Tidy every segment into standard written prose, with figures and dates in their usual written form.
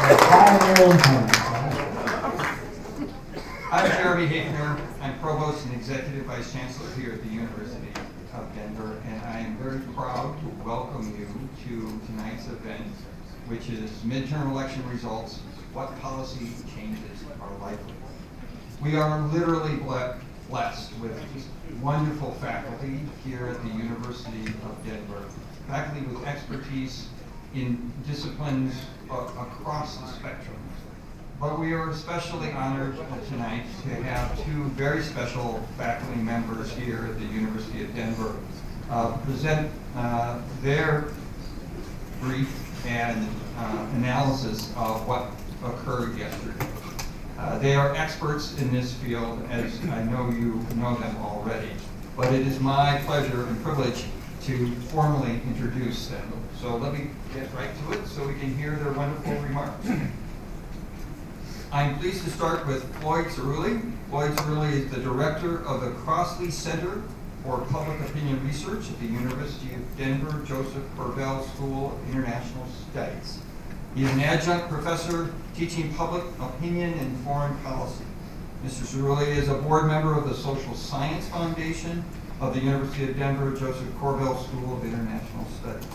I'm Jeremy Hafner. I'm Provost and Executive Vice Chancellor here at the University of Denver, and I am very proud to welcome you to tonight's event, which is Midterm Election Results, What Policy Changes Are Likely. We are literally blessed with wonderful faculty here at the University of Denver, faculty with expertise in disciplines across the spectrum. But we are especially honored tonight to have two very special faculty members here at the University of Denver present their brief and analysis of what occurred yesterday. They are experts in this field, as I know you know them already, but it is my pleasure and privilege to formally introduce them. So let me get right to it so we can hear their wonderful remarks. I'm pleased to start with Floyd Ciruli. Floyd Ciruli is the director of the Crossley Center for Public Opinion Research at the University of Denver Joseph Corbell School of International Studies. He is an adjunct professor teaching public opinion and foreign policy. Mr. Ciruli is a board member of the Social Science Foundation of the University of Denver Joseph Corbell School of International Studies.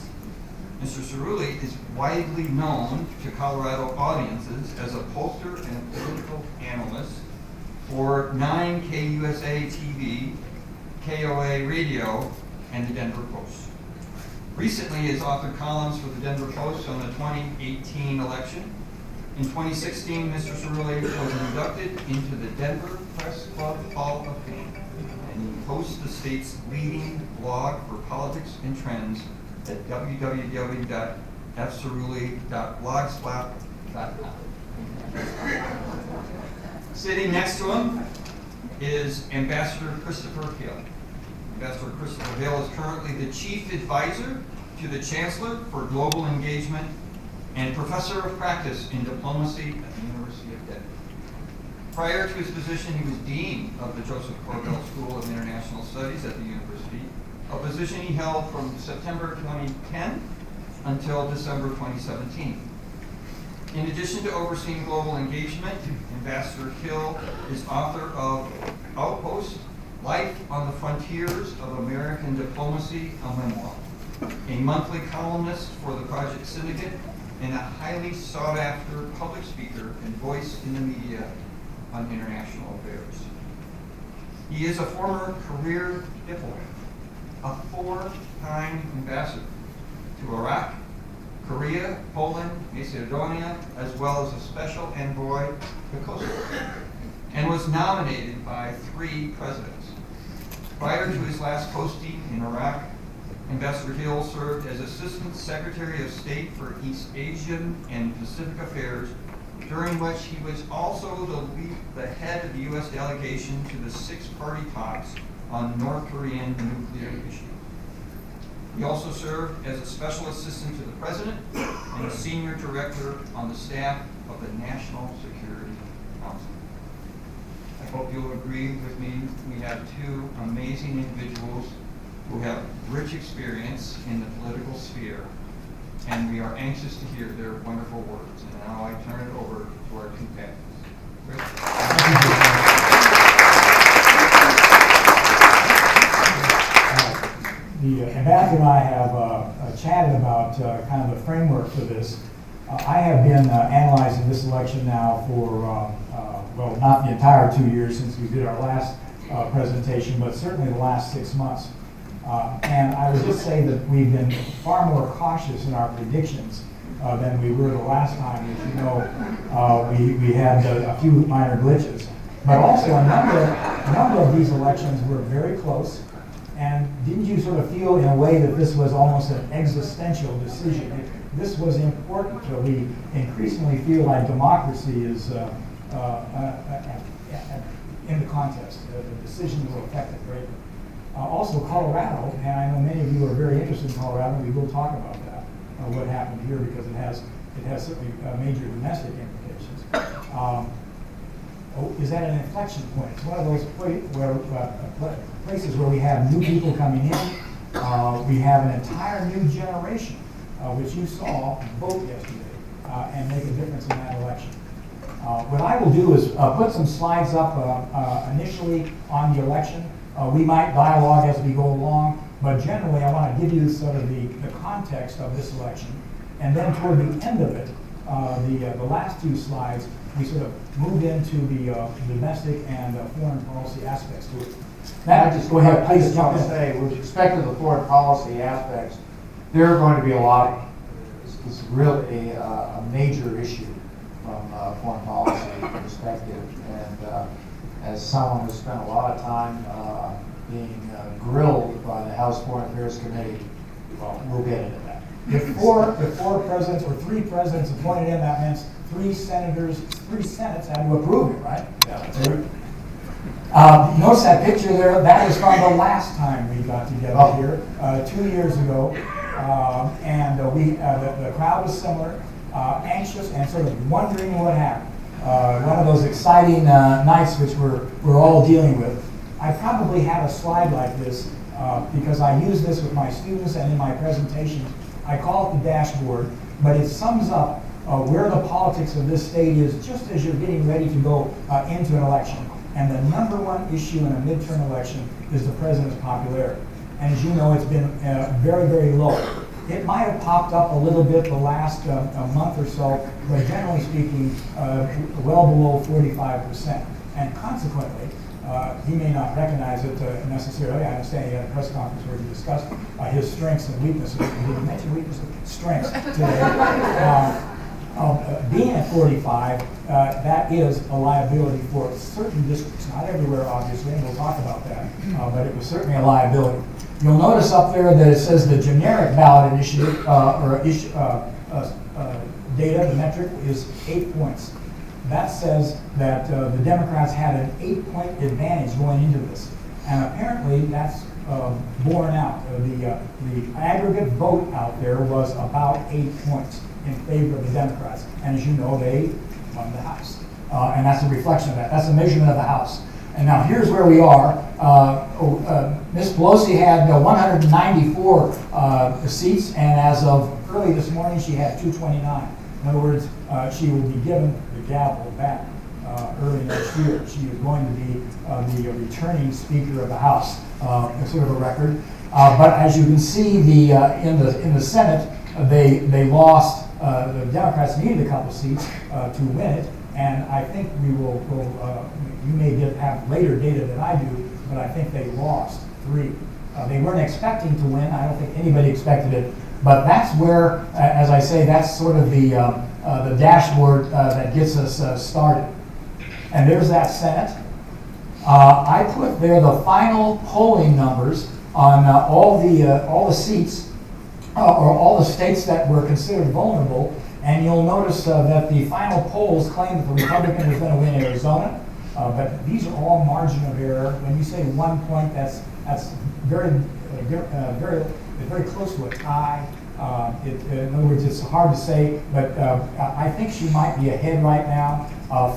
Mr. Ciruli is widely known to Colorado audiences as a pollster and a political analyst for 9KUSA TV, KOA Radio, and the Denver Post. Recently, he has authored columns for the Denver Post on the 2018 election. In 2016, Mr. Ciruli was inducted into the Denver Press Club Hall of Fame, and he hosts the state's leading blog for politics and trends at www.fciruli.blogspot.com. Sitting next to him is Ambassador Christopher Hill. Ambassador Christopher Hill is currently the Chief Advisor to the Chancellor for Global Engagement and Professor of Practice in Diplomacy at the University of Denver. Prior to his position, he was Dean of the Joseph Corbell School of International Studies at the university, a position he held from September 2010 until December 2017. In addition to overseeing global engagement, Ambassador Hill is author of Outpost, Life on the Frontiers of American Diplomacy, a memoir, a monthly columnist for the Project Syndicate, and a highly sought-after public speaker and voice in the media on international affairs. He is a former career diplomat, a 4-time ambassador to Iraq, Korea, Poland, Macedonia, as well as a special envoy to Kosovo, and was nominated by 3 presidents. Prior to his last posting in Iraq, Ambassador Hill served as Assistant Secretary of State for East Asian and Pacific Affairs, during which he was also the head of the U.S. delegation to the 6-party talks on North Korean nuclear issues. He also served as a special assistant to the President and a senior director on the staff of the National Security Council. I hope you'll agree with me. We have 2 amazing individuals who have rich experience in the political sphere, and we are anxious to hear their wonderful words. And now I turn it over to our 2 panelists. Chris? The ambassador and I have chatted about kind of the framework for this. I have been analyzing this election now for, well, not the entire 2 years since we did our last presentation, but certainly the last 6 months. And I would just say that we've been far more cautious in our predictions than we were the last time. As you know, we had a few minor glitches. But also a number of these elections were very close. And didn't you sort of feel in a way that this was almost an existential decision? This was important. So we increasingly feel like democracy is in the contest. The decisions will affect it greatly. Also Colorado, and I know many of you are very interested in Colorado, and we will talk about that, what happened here, because it has certainly major domestic implications. Is that an inflection point? It's one of those places where we have new people coming in. We have an entire new generation, which you saw vote yesterday. and make a difference in that election. What I will do is put some slides up initially on the election. We might dialogue as we go along, but generally I want to give you sort of the context of this election. And then toward the end of it, the last two slides, we sort of moved into the domestic and foreign policy aspects to it. I just Go ahead, I please just jump want in. to say, with respect to the foreign policy aspects, there are going to be a lot. It's really a major issue from a foreign policy perspective, and as someone who spent a lot of time being grilled by the House Foreign Affairs Committee, well, we'll get into that. If four presidents or three presidents appointed in, that means three senates had to approve it, right? Yeah. Notice that picture there. That is from the last time we got together here, 2 years ago, and the crowd was similar, anxious and sort of wondering what happened. One of those exciting nights which we're all dealing with. I probably have a slide like this because I use this with my students and in my presentation. I call it the dashboard, but it sums up where the politics of this state is just as you're getting ready to go into an election. And the number one issue in a midterm election is the president's popularity. And as you know, it's been very, very low. It might have popped up a little bit the last month or so, but generally speaking, well below 45%. And consequently, he may not recognize it necessarily. I understand he had a press conference where he discussed his strengths and weaknesses. He didn't mention weaknesses, strengths today. Being at 45, that is a liability for certain districts, not everywhere obviously, and we'll talk about that, but it was certainly a liability. You'll notice up there that it says the generic ballot initiative, data, the metric is 8 points. That says that the Democrats had an 8-point advantage going into this, and apparently that's borne out. The aggregate vote out there was about 8 points in favor of the Democrats. And as you know, they won the House. And that's a reflection of that. That's a measurement of the House. And now here's where we are. Ms. Pelosi had 194 seats, and as of early this morning, she had 229. In other words, she will be given the gavel back early next year. She is going to be the returning Speaker of the House. Sort of a record. But as you can see, in the Senate, they lost. The Democrats needed a couple seats to win it, and I think we will. You may have later data than I do, but I think they lost 3. They weren't expecting to win. I don't think anybody expected it, but that's where, as I say, that's sort of the dashboard that gets us started. And there's that Senate. I put there the final polling numbers on all the seats. Or all the states that were considered vulnerable, and you'll notice that the final polls claim that the Republican was going to win Arizona, but these are all margin of error. When you say 1 point, that's very close to a tie. In other words, it's hard to say, but I think she might be ahead right now.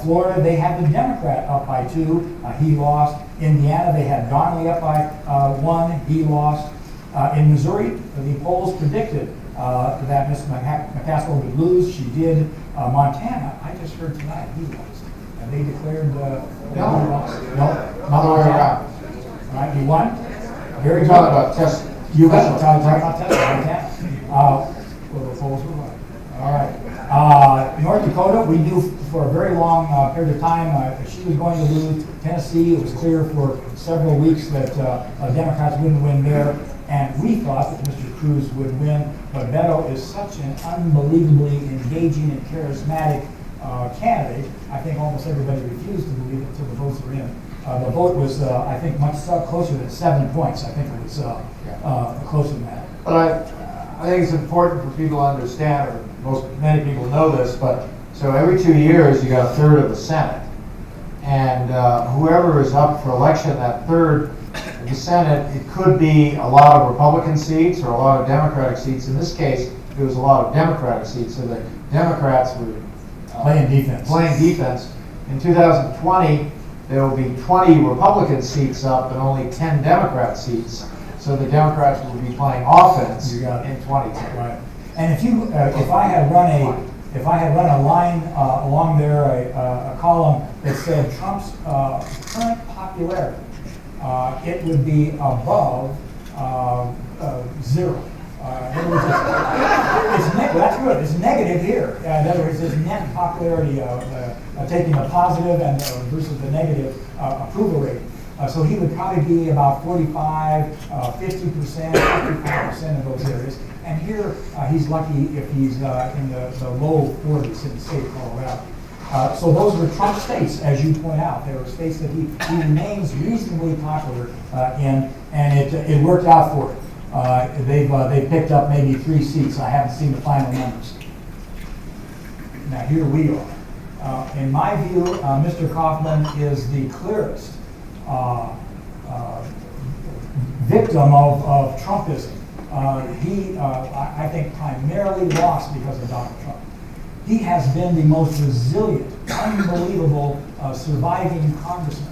Florida, they had the Democrat up by 2, he lost. Indiana, they had Donnelly up by 1, he lost. In Missouri, the polls predicted that Ms. McCaskill would lose. She did. Montana, I just heard tonight, he lost. And they declared No, not around. All right, you won? Very We're good. talking about testing. You got it. Talking about testing, Montana. Well, the polls were right. All right. North Dakota, we knew for a very long period of time she was going to lose. Tennessee, it was clear for several weeks that Democrats wouldn't win there. And we thought that Mr. Cruz would win, but Beto is such an unbelievably engaging and charismatic candidate. I think almost everybody refused to believe it until the votes were in. The vote was, I think, much closer than 7 points. I think it was closer than that. But I think it's important for people to understand, or many people know this, but so every 2 years you got a third of the Senate. And whoever is up for election, that third of the Senate, it could be a lot of Republican seats or a lot of Democratic seats. In this case, it was a lot of Democratic seats, so the Democrats were Playing defense. In 2020, there will be 20 Republican seats up and only 10 Democrat seats. So the Democrats will be playing offense in 2010. Right. And if I had run If I had run a line along there, a column that said Trump's current popularity, it would be above 0. In other words, that's good. It's negative here. In other words, his net popularity, taking the positive and versus the negative approval rating. So he would probably be about 45, 50%, 55% of those areas. And here, he's lucky if he's in the low 40s in the state of Colorado. So those were Trump states, as you point out. They were states that he remains reasonably popular in, and it worked out for him. They've picked up maybe 3 seats. I haven't seen the final numbers. Now here we are. In my view, Mr. Kaufman is the clearest victim of Trumpism. He, I think, primarily lost because of Donald Trump. He has been the most resilient, unbelievable surviving congressman.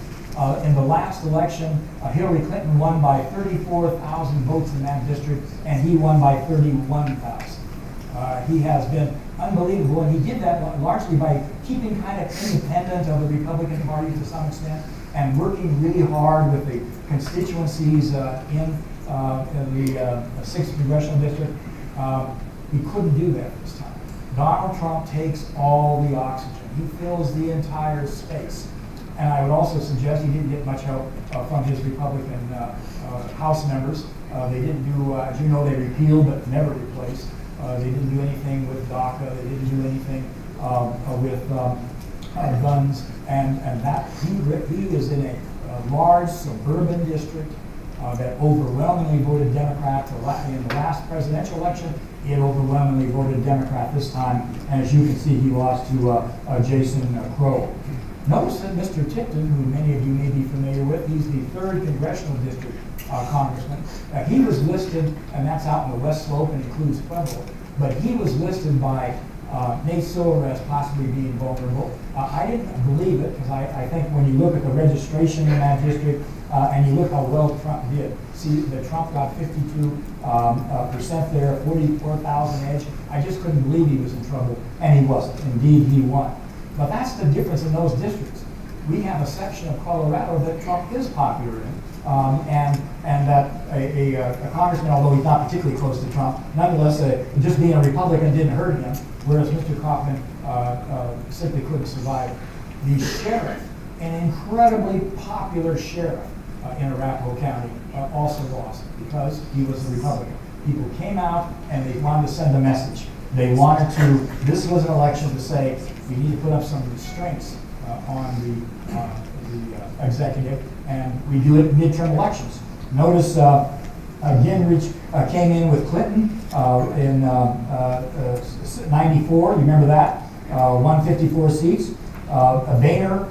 In the last election, Hillary Clinton won by 34,000 votes in that district, and he won by 31,000. He has been unbelievable, and he did that largely by keeping kind of independent of the Republican Party to some extent, and working really hard with the constituencies in the 6th Congressional District. He couldn't do that this time. Donald Trump takes all the oxygen. He fills the entire space. And I would also suggest he didn't get much help from his Republican House members. They didn't do, as you know, they repealed but never replaced. They didn't do anything with DACA. They didn't do anything with guns. And that he is in a large suburban district that overwhelmingly voted Democrat. In the last presidential election, it overwhelmingly voted Democrat this time. And as you can see, he lost to Jason Crow. Notice that Mr. Tipton, who many of you may be familiar with, he's the 3rd Congressional District congressman. He was listed, and that's out in the West Slope and includes Pueblo, but he was listed by Nate Silver as possibly being vulnerable. I didn't believe it, because I think when you look at the registration in that district and you look how well Trump did, see that Trump got 52% there, 44,000 edge. I just couldn't believe he was in trouble, and he wasn't. Indeed, he won. But that's the difference in those districts. We have a section of Colorado that Trump is popular in, and that a congressman, although he's not particularly close to Trump, nonetheless, just being a Republican didn't hurt him, whereas Mr. Kaufman simply couldn't survive. The sheriff, an incredibly popular sheriff in Arapahoe County, also lost because he was a Republican. People came out and they wanted to send a message. They wanted to, this was an election to say, we need to put up some restraints on the executive, and we do it in midterm elections. Notice Gingrich came in with Clinton in 94, you remember that? Won 54 seats. Boehner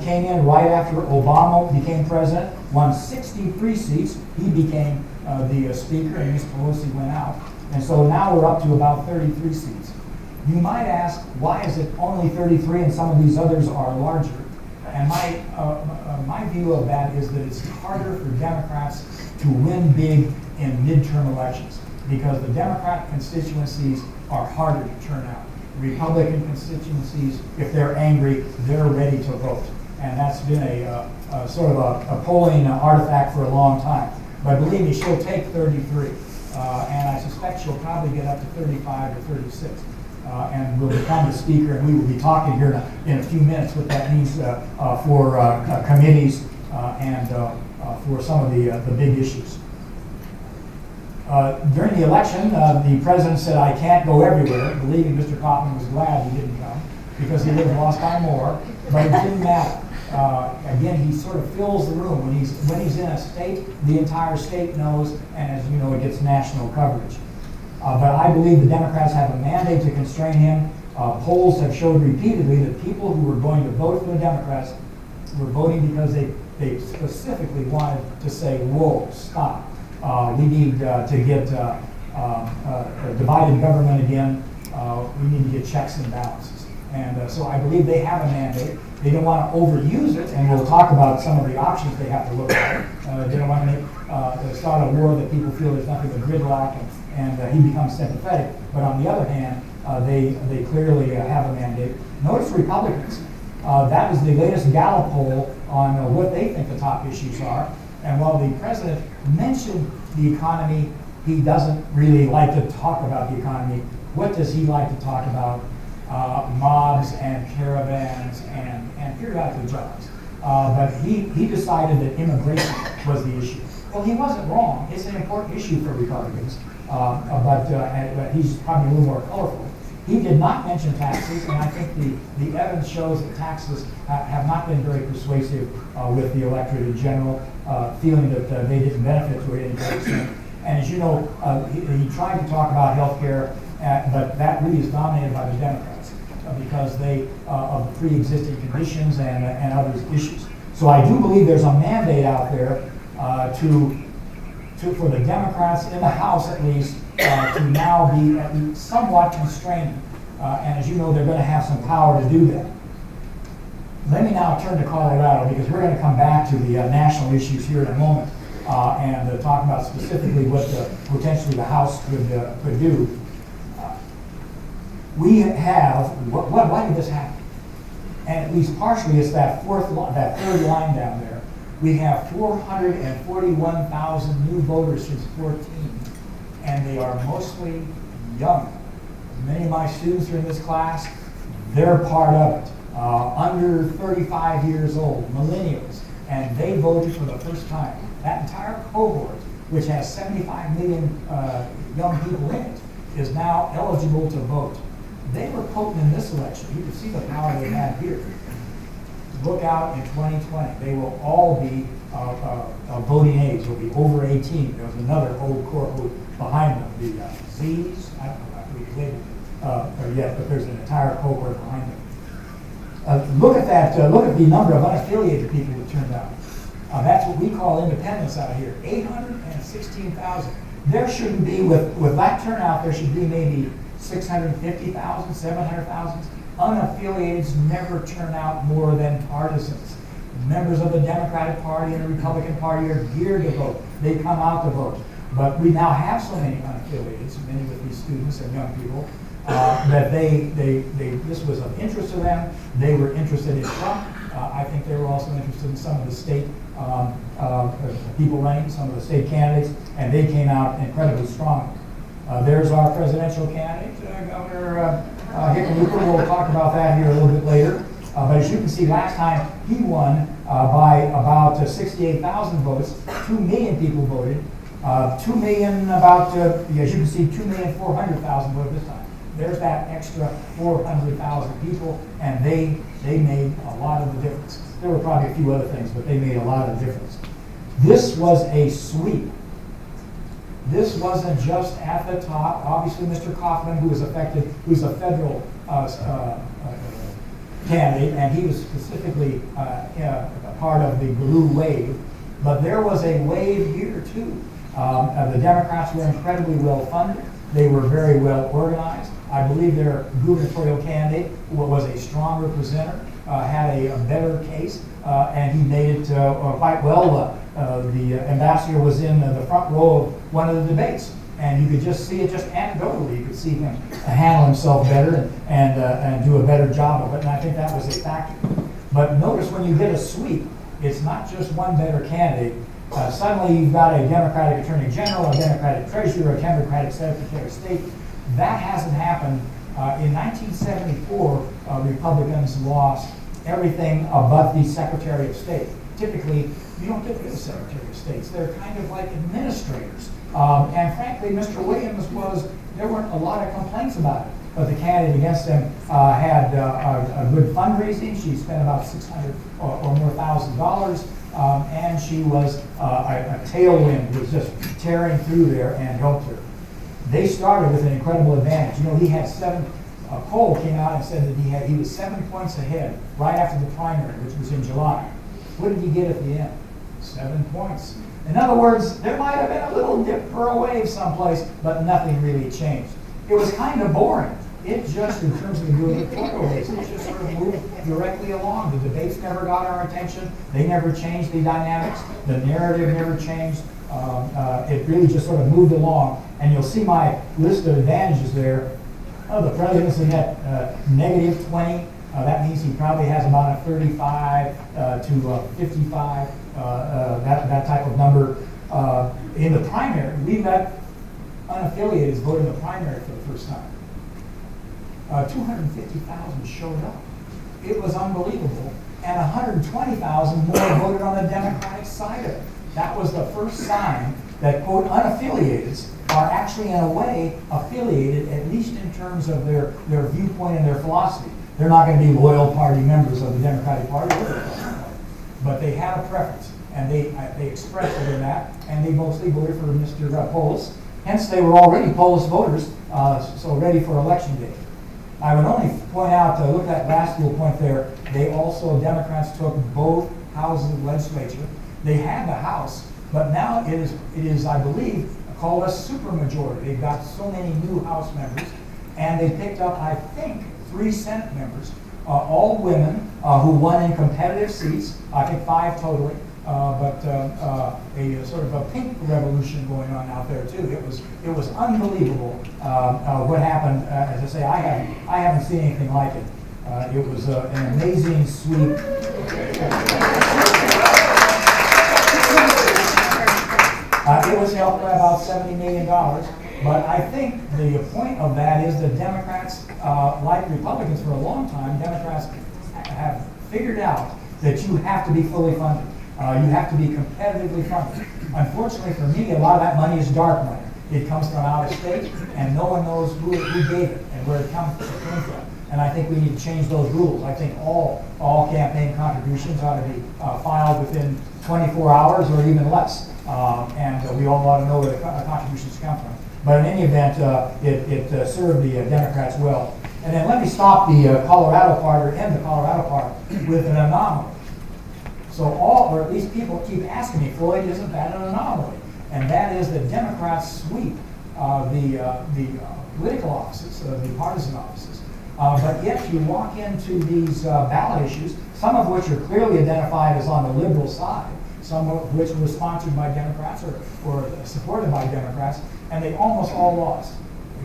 came in right after Obama became president, won 63 seats. He became the speaker, and Ms. Pelosi went out. And so now we're up to about 33 seats. You might ask, why is it only 33 and some of these others are larger? And my view of that is that it's harder for Democrats to win big in midterm elections because the Democrat constituencies are harder to turn out. Republican constituencies, if they're angry, they're ready to vote. And that's been a sort of a polling artifact for a long time. But believe me, she'll take 33. And I suspect she'll probably get up to 35 or 36. And will become the speaker, and we will be talking here in a few minutes what that means for committees and for some of the big issues. During the election, the president said, I can't go everywhere. Believe me, Mr. Kaufman was glad he didn't come because he would have lost by more, but it didn't matter. Again, he sort of fills the room. When he's in a state, the entire state knows, and as you know, it gets national coverage. But I believe the Democrats have a mandate to constrain him. Polls have showed repeatedly that people who were going to vote for the Democrats were voting because they specifically wanted to say, whoa, stop. We need to get a divided government again. We need to get checks and balances. And so I believe they have a mandate. They don't want to overuse it, and we'll talk about some of the options they have to look at. They don't want to start a war that people feel there's nothing but gridlock, and he becomes sympathetic. But on the other hand, They clearly have a mandate. Notice Republicans. That is the latest Gallup poll on what they think the top issues are. And while the president mentioned the economy, he doesn't really like to talk about the economy. What does he like to talk about? Mobs and caravans and periodical jobs. But he decided that immigration was the issue. Well, he wasn't wrong. It's an important issue for Republicans, but he's probably a little more colorful. He did not mention taxes, and I think the evidence shows that taxes have not been very persuasive with the electorate in general, feeling that they didn't benefit to any great extent. And as you know, he tried to talk about health care, but that really is dominated by the Democrats because they of the pre-existing conditions and other issues. So I do believe there's a mandate out there for the Democrats in the House at least to now be at least somewhat constrained. And as you know, they're going to have some power to do that. Let me now turn to Colorado because we're going to come back to the national issues here in a moment and talk about specifically what potentially the House could do. We have, why did this happen? And at least partially it's that third line down there. We have 441,000 new voters since 14, and they are mostly young. Many of my students are in this class. They're part of it. Under 35 years old, millennials, and they voted for the first time. That entire cohort, which has 75 million young people in it, is now eligible to vote. They were potent in this election. You can see the power they had here. Look out in 2020. They will all be voting age. They'll be over 18. There's another old cohort behind them. The Z's, I don't know if we labeled it yet, but there's an entire cohort behind them. Look at that. Look at the number of unaffiliated people that turned out. That's what we call independents out here. 816,000. There shouldn't be, with that turnout, there should be maybe 650,000, 700,000. Unaffiliateds never turn out more than partisans. Members of the Democratic Party and the Republican Party are geared to vote. They come out to vote. But we now have so many unaffiliateds, many with these students and young people, that this was of interest to them. They were interested in Trump. I think they were also interested in some of the state people running, some of the state candidates, and they came out incredibly strong. There's our presidential candidate, Governor Hickenlooper. We'll talk about that here a little bit later. But as you can see, last time he won by about 68,000 votes. 2 million people voted. 2 million, as you can see, 2,400,000 voted this time. There's that extra 400,000 people, and they made a lot of the difference. There were probably a few other things, but they made a lot of difference. This was a sweep. This wasn't just at the top. Obviously, Mr. Kaufman, who's a federal candidate, and he was specifically a part of the blue wave. But there was a wave here, too. The Democrats were incredibly well funded. They were very well organized. I believe their gubernatorial candidate was a stronger presenter, had a better case, and he made it quite well. The ambassador was in the front row of one of the debates, and you could just see it just anecdotally. You could see him handle himself better and do a better job of it, and I think that was a factor. But notice when you get a sweep, it's not just one better candidate. Suddenly you've got a Democratic Attorney General, a Democratic Treasurer, a Democratic Secretary of State. That hasn't happened. In 1974, Republicans lost everything but the Secretary of State. Typically, you don't get rid of Secretary of States. They're kind of like administrators. And frankly, Mr. Williams there weren't a lot of complaints about it. But the candidate against him had a good fundraising. She spent about $600 or more $1,000. And she was a tailwind, was just tearing through there and helped her. They started with an incredible advantage. You know, he had a poll came out and said that he was 7 points ahead right after the primary, which was in July. What did he get at the end? 7 points. In other words, there might have been a little dip for a wave someplace, but nothing really changed. It was kind of boring. It just, in terms of the gubernatorial race, it just sort of moved directly along. The debates never got our attention. They never changed the dynamics. The narrative never changed. It really just sort of moved along. And you'll see my list of advantages there. Oh, the president's in that negative 20. That means he probably has about a 35 to 55, that type of number. In the primary, we let unaffiliated vote in the primary for the first time. 250,000 showed up. It was unbelievable. And 120,000 more voted on the Democratic side of it. That was the first sign that, quote, unaffiliateds are actually in a way affiliated, at least in terms of their viewpoint and their philosophy. They're not going to be loyal party members of the Democratic Party, or the Republican Party, but they had a preference, and they expressed it in that, and they mostly voted for Mr. Polis. Hence, they were already Polis voters, so ready for election day. I would only point out, look at that last little point there, Democrats took both houses of the legislature. They had the House, but now it is, I believe, called a supermajority. They've got so many new House members, and they picked up, I think, 3 Senate members, all women who won in competitive seats. I think 5 totally, but a sort of a pink revolution going on out there too. It was unbelievable what happened. As I say, I haven't seen anything like it. It was an amazing sweep. It was helped by about $70 million. But I think the point of that is that Democrats, like Republicans for a long time, Democrats have figured out that you have to be fully funded. You have to be competitively funded. Unfortunately for me, a lot of that money is dark money. It comes from out of state, and no one knows who gave it and where it came from. And I think we need to change those rules. I think all campaign contributions ought to be filed within 24 hours or even less. And we all ought to know where the contributions come from. But in any event, it served the Democrats well. And then let me stop the Colorado part, or end the Colorado part, with an anomaly. So or at least people keep asking me, Floyd, isn't that an anomaly? And that is that Democrats sweep the political offices, the partisan offices. But yet you walk into these ballot issues, some of which are clearly identified as on the liberal side, some of which were sponsored by Democrats or supported by Democrats, and they almost all lost.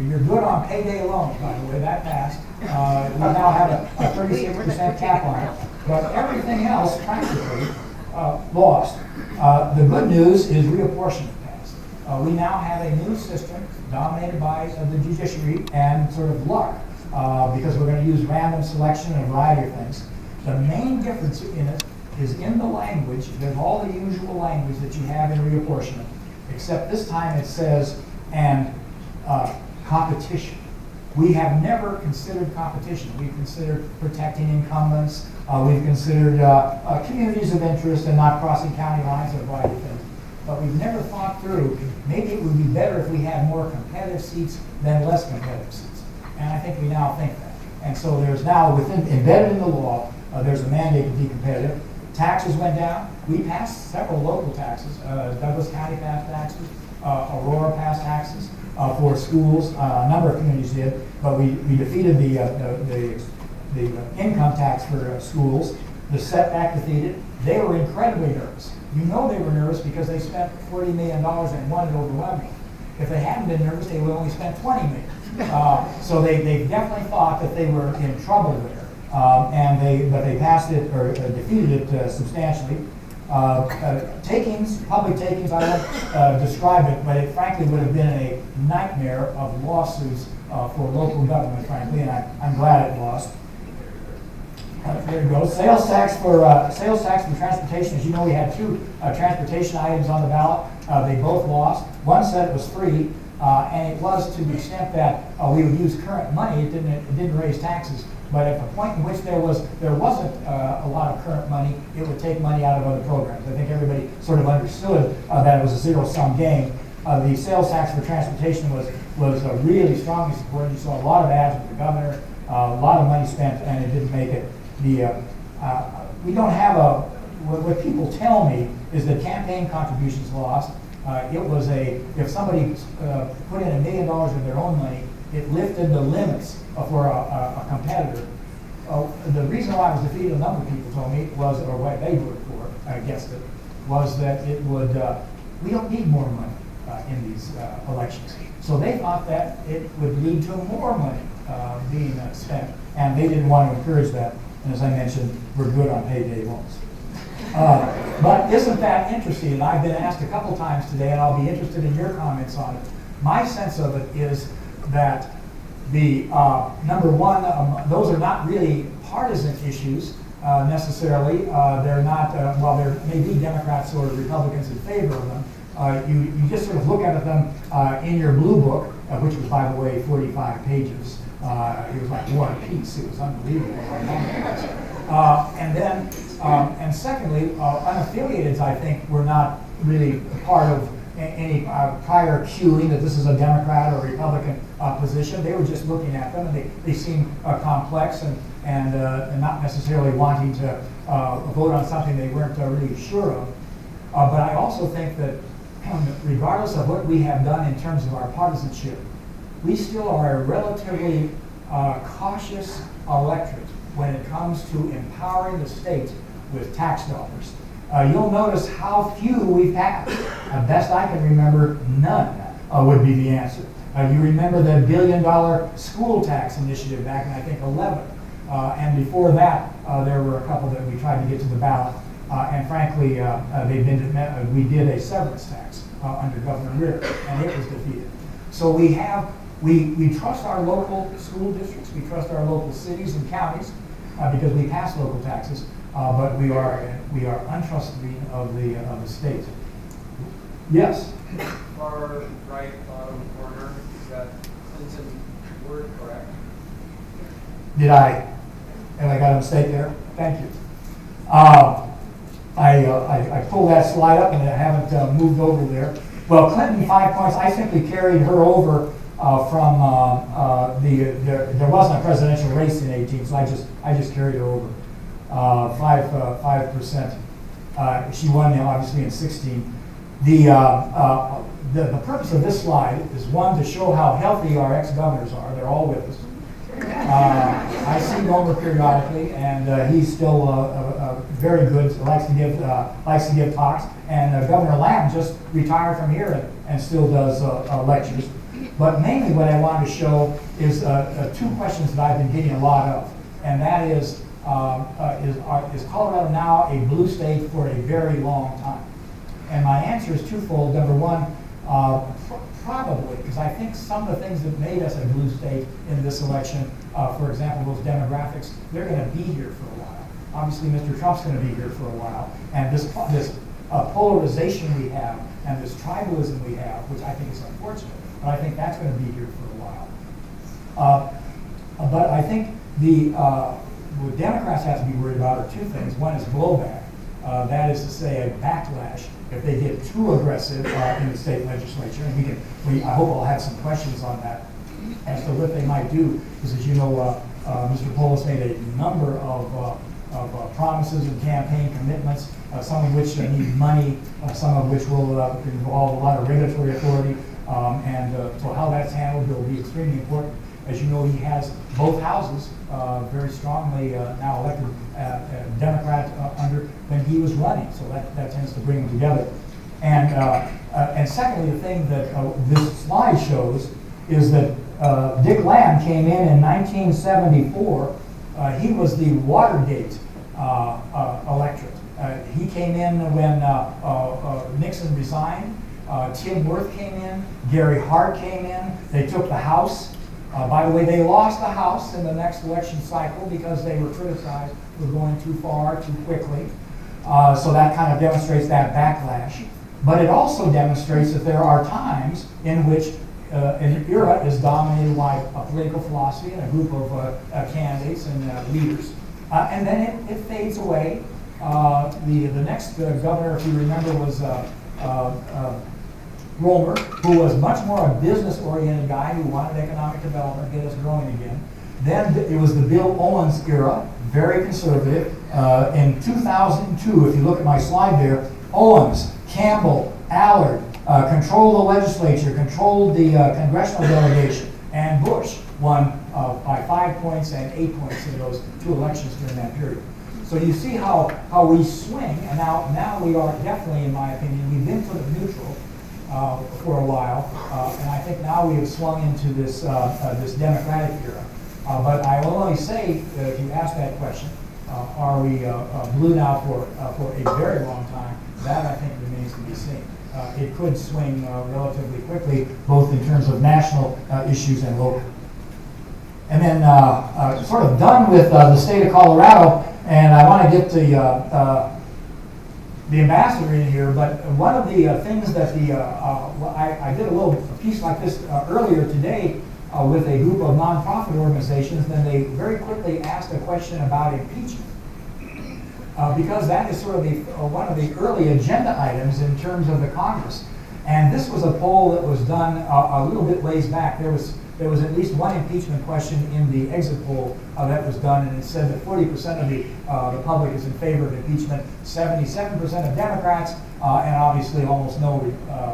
You're good on payday loans, by the way, that passed. We now have a 36% cap on it, but everything else practically lost. The good news is reapportionment passed. We now have a new system dominated by the judiciary and sort of luck, because we're going to use random selection and a variety of things. The main difference in it is in the language. There's all the usual language that you have in reapportionment, except this time it says, and competition. We have never considered competition. We've considered protecting incumbents. We've considered communities of interest and not crossing county lines and a variety of things. But we've never thought through, maybe it would be better if we had more competitive seats than less competitive seats. And I think we now think that. And so there's now, embedded in the law, there's a mandate to be competitive. Taxes went down. We passed several local taxes. Douglas County passed taxes. Aurora passed taxes for schools. A number of communities did, but we defeated the income tax for schools. The setback defeated. They were incredibly nervous. You know they were nervous because they spent $40 million and won it overwhelmingly. If they hadn't been nervous, they would only spent $20 million. So they definitely thought that they were in trouble there. But they passed it or defeated it substantially. Public takings, I won't describe it, but it frankly would have been a nightmare of lawsuits for local government, frankly, and I'm glad it lost. There you go. Sales tax for transportation. As you know, we had 2 transportation items on the ballot. They both lost. One said it was free, and it was to the extent that we would use current money. It didn't raise taxes. But at the point in which there wasn't a lot of current money, it would take money out of other programs. I think everybody sort of understood that it was a zero-sum game. The sales tax for transportation was really strongly supported. You saw a lot of ads with the governor, a lot of money spent, and it didn't make it. We don't have what people tell me is that campaign contributions lost. If somebody put in $1 million of their own money, it lifted the limits for a competitor. The reason why it was defeated, a number of people told me, was, or what they voted for, against it, was that it would, we don't need more money in these elections. So they thought that it would lead to more money being spent, and they didn't want to encourage that. And as I mentioned, we're good on payday loans. But isn't that interesting? And I've been asked a couple times today, and I'll be interested in your comments on it. My sense of it is that the number one, those are not really partisan issues necessarily. They're not, while there may be Democrats or Republicans in favor of them, you just sort of look at them in your blue book, which was, by the way, 45 pages. It was like War and Peace. It was unbelievable how long it was. And then, and secondly, unaffiliateds, I think, were not really part of any prior cueing that this is a Democrat or Republican position. They were just looking at them, and they seemed complex and not necessarily wanting to vote on something they weren't really sure of. But I also think that regardless of what we have done in terms of our partisanship, we still are a relatively cautious electorate when it comes to empowering the state with tax dollars. You'll notice how few we've passed. Best I can remember, none would be the answer. You remember the $1 billion school tax initiative back in, I think, 11. And before that, there were a couple that we tried to get to the ballot. And frankly, we did a severance tax under Governor Ritter, and it was defeated. So we trust our local school districts, we trust our local cities and counties because we pass local taxes, but we are untrusting of the state. Yes. Far right bottom corner, is that Clinton word correct? Have I got a mistake there? Thank you. I pulled that slide up and I haven't moved over there. Well, Clinton, 5 points. I simply carried her over from there wasn't a presidential race in 18, so I just carried her over 5%. She won obviously in 16. The purpose of this slide is one, to show how healthy our ex-governors are. They're all with us. I see Gomer periodically, and he's still very good. Likes to give talks. And Governor Lamb just retired from here and still does lectures. But mainly, what I wanted to show is two questions that I've been getting a lot of, and that is Colorado now a blue state for a very long time? And my answer is twofold. Number one, probably, because I think some of the things that made us a blue state in this election, for example, those demographics, they're going to be here for a while. Obviously, Mr. Trump's going to be here for a while. And this polarization we have and this tribalism we have, which I think is unfortunate, but I think that's going to be here for a while. But I think what Democrats have to be worried about are two things. One is blowback. That is to say, a backlash if they get too aggressive in the state legislature. And I hope I'll have some questions on that as to what they might do. Because as you know, Mr. Polis made a number of promises and campaign commitments, some of which need money, some of which will involve a lot of regulatory authority. So how that's handled will be extremely important. As you know, he has both houses very strongly now elected Democrat under when he was running, so that tends to bring them together. And secondly, the thing that this slide shows is that Dick Lamb came in 1974. He was the Watergate electorate. He came in when Nixon resigned. Tim Wirth came in. Gary Hart came in. They took the House. By the way, they lost the House in the next election cycle because they were criticized for going too far, too quickly. So that kind of demonstrates that backlash. But it also demonstrates that there are times in which an era is dominated by a political philosophy and a group of candidates and leaders. And then it fades away. The next governor, if you remember, was Romer, who was much more a business-oriented guy who wanted economic development, get us growing again. Then it was the Bill Owens era, very conservative. In 2002, if you look at my slide there, Owens, Campbell, Allard controlled the legislature, controlled the congressional delegation, and Bush won by 5 points and 8 points in those two elections during that period. So you see how we swing, and now we are definitely, in my opinion, we've been sort of neutral for a while, and I think now we have swung into this this Democratic era. But I will only say, if you ask that question, are we blue now for a very long time? That I think remains to be seen. It could swing relatively quickly, both in terms of national issues and local. And then sort of done with the state of Colorado, and I want to get the ambassador in here, but one of the things that I did a little piece like this earlier today with a group of nonprofit organizations, then they very quickly asked a question about impeachment. Because that is sort of one of the early agenda items in terms of the Congress. And this was a poll that was done a little bit ways back. There was at least one impeachment question in the exit poll that was done, and it said that 40% of the public is in favor of impeachment, 77% of Democrats, and obviously almost no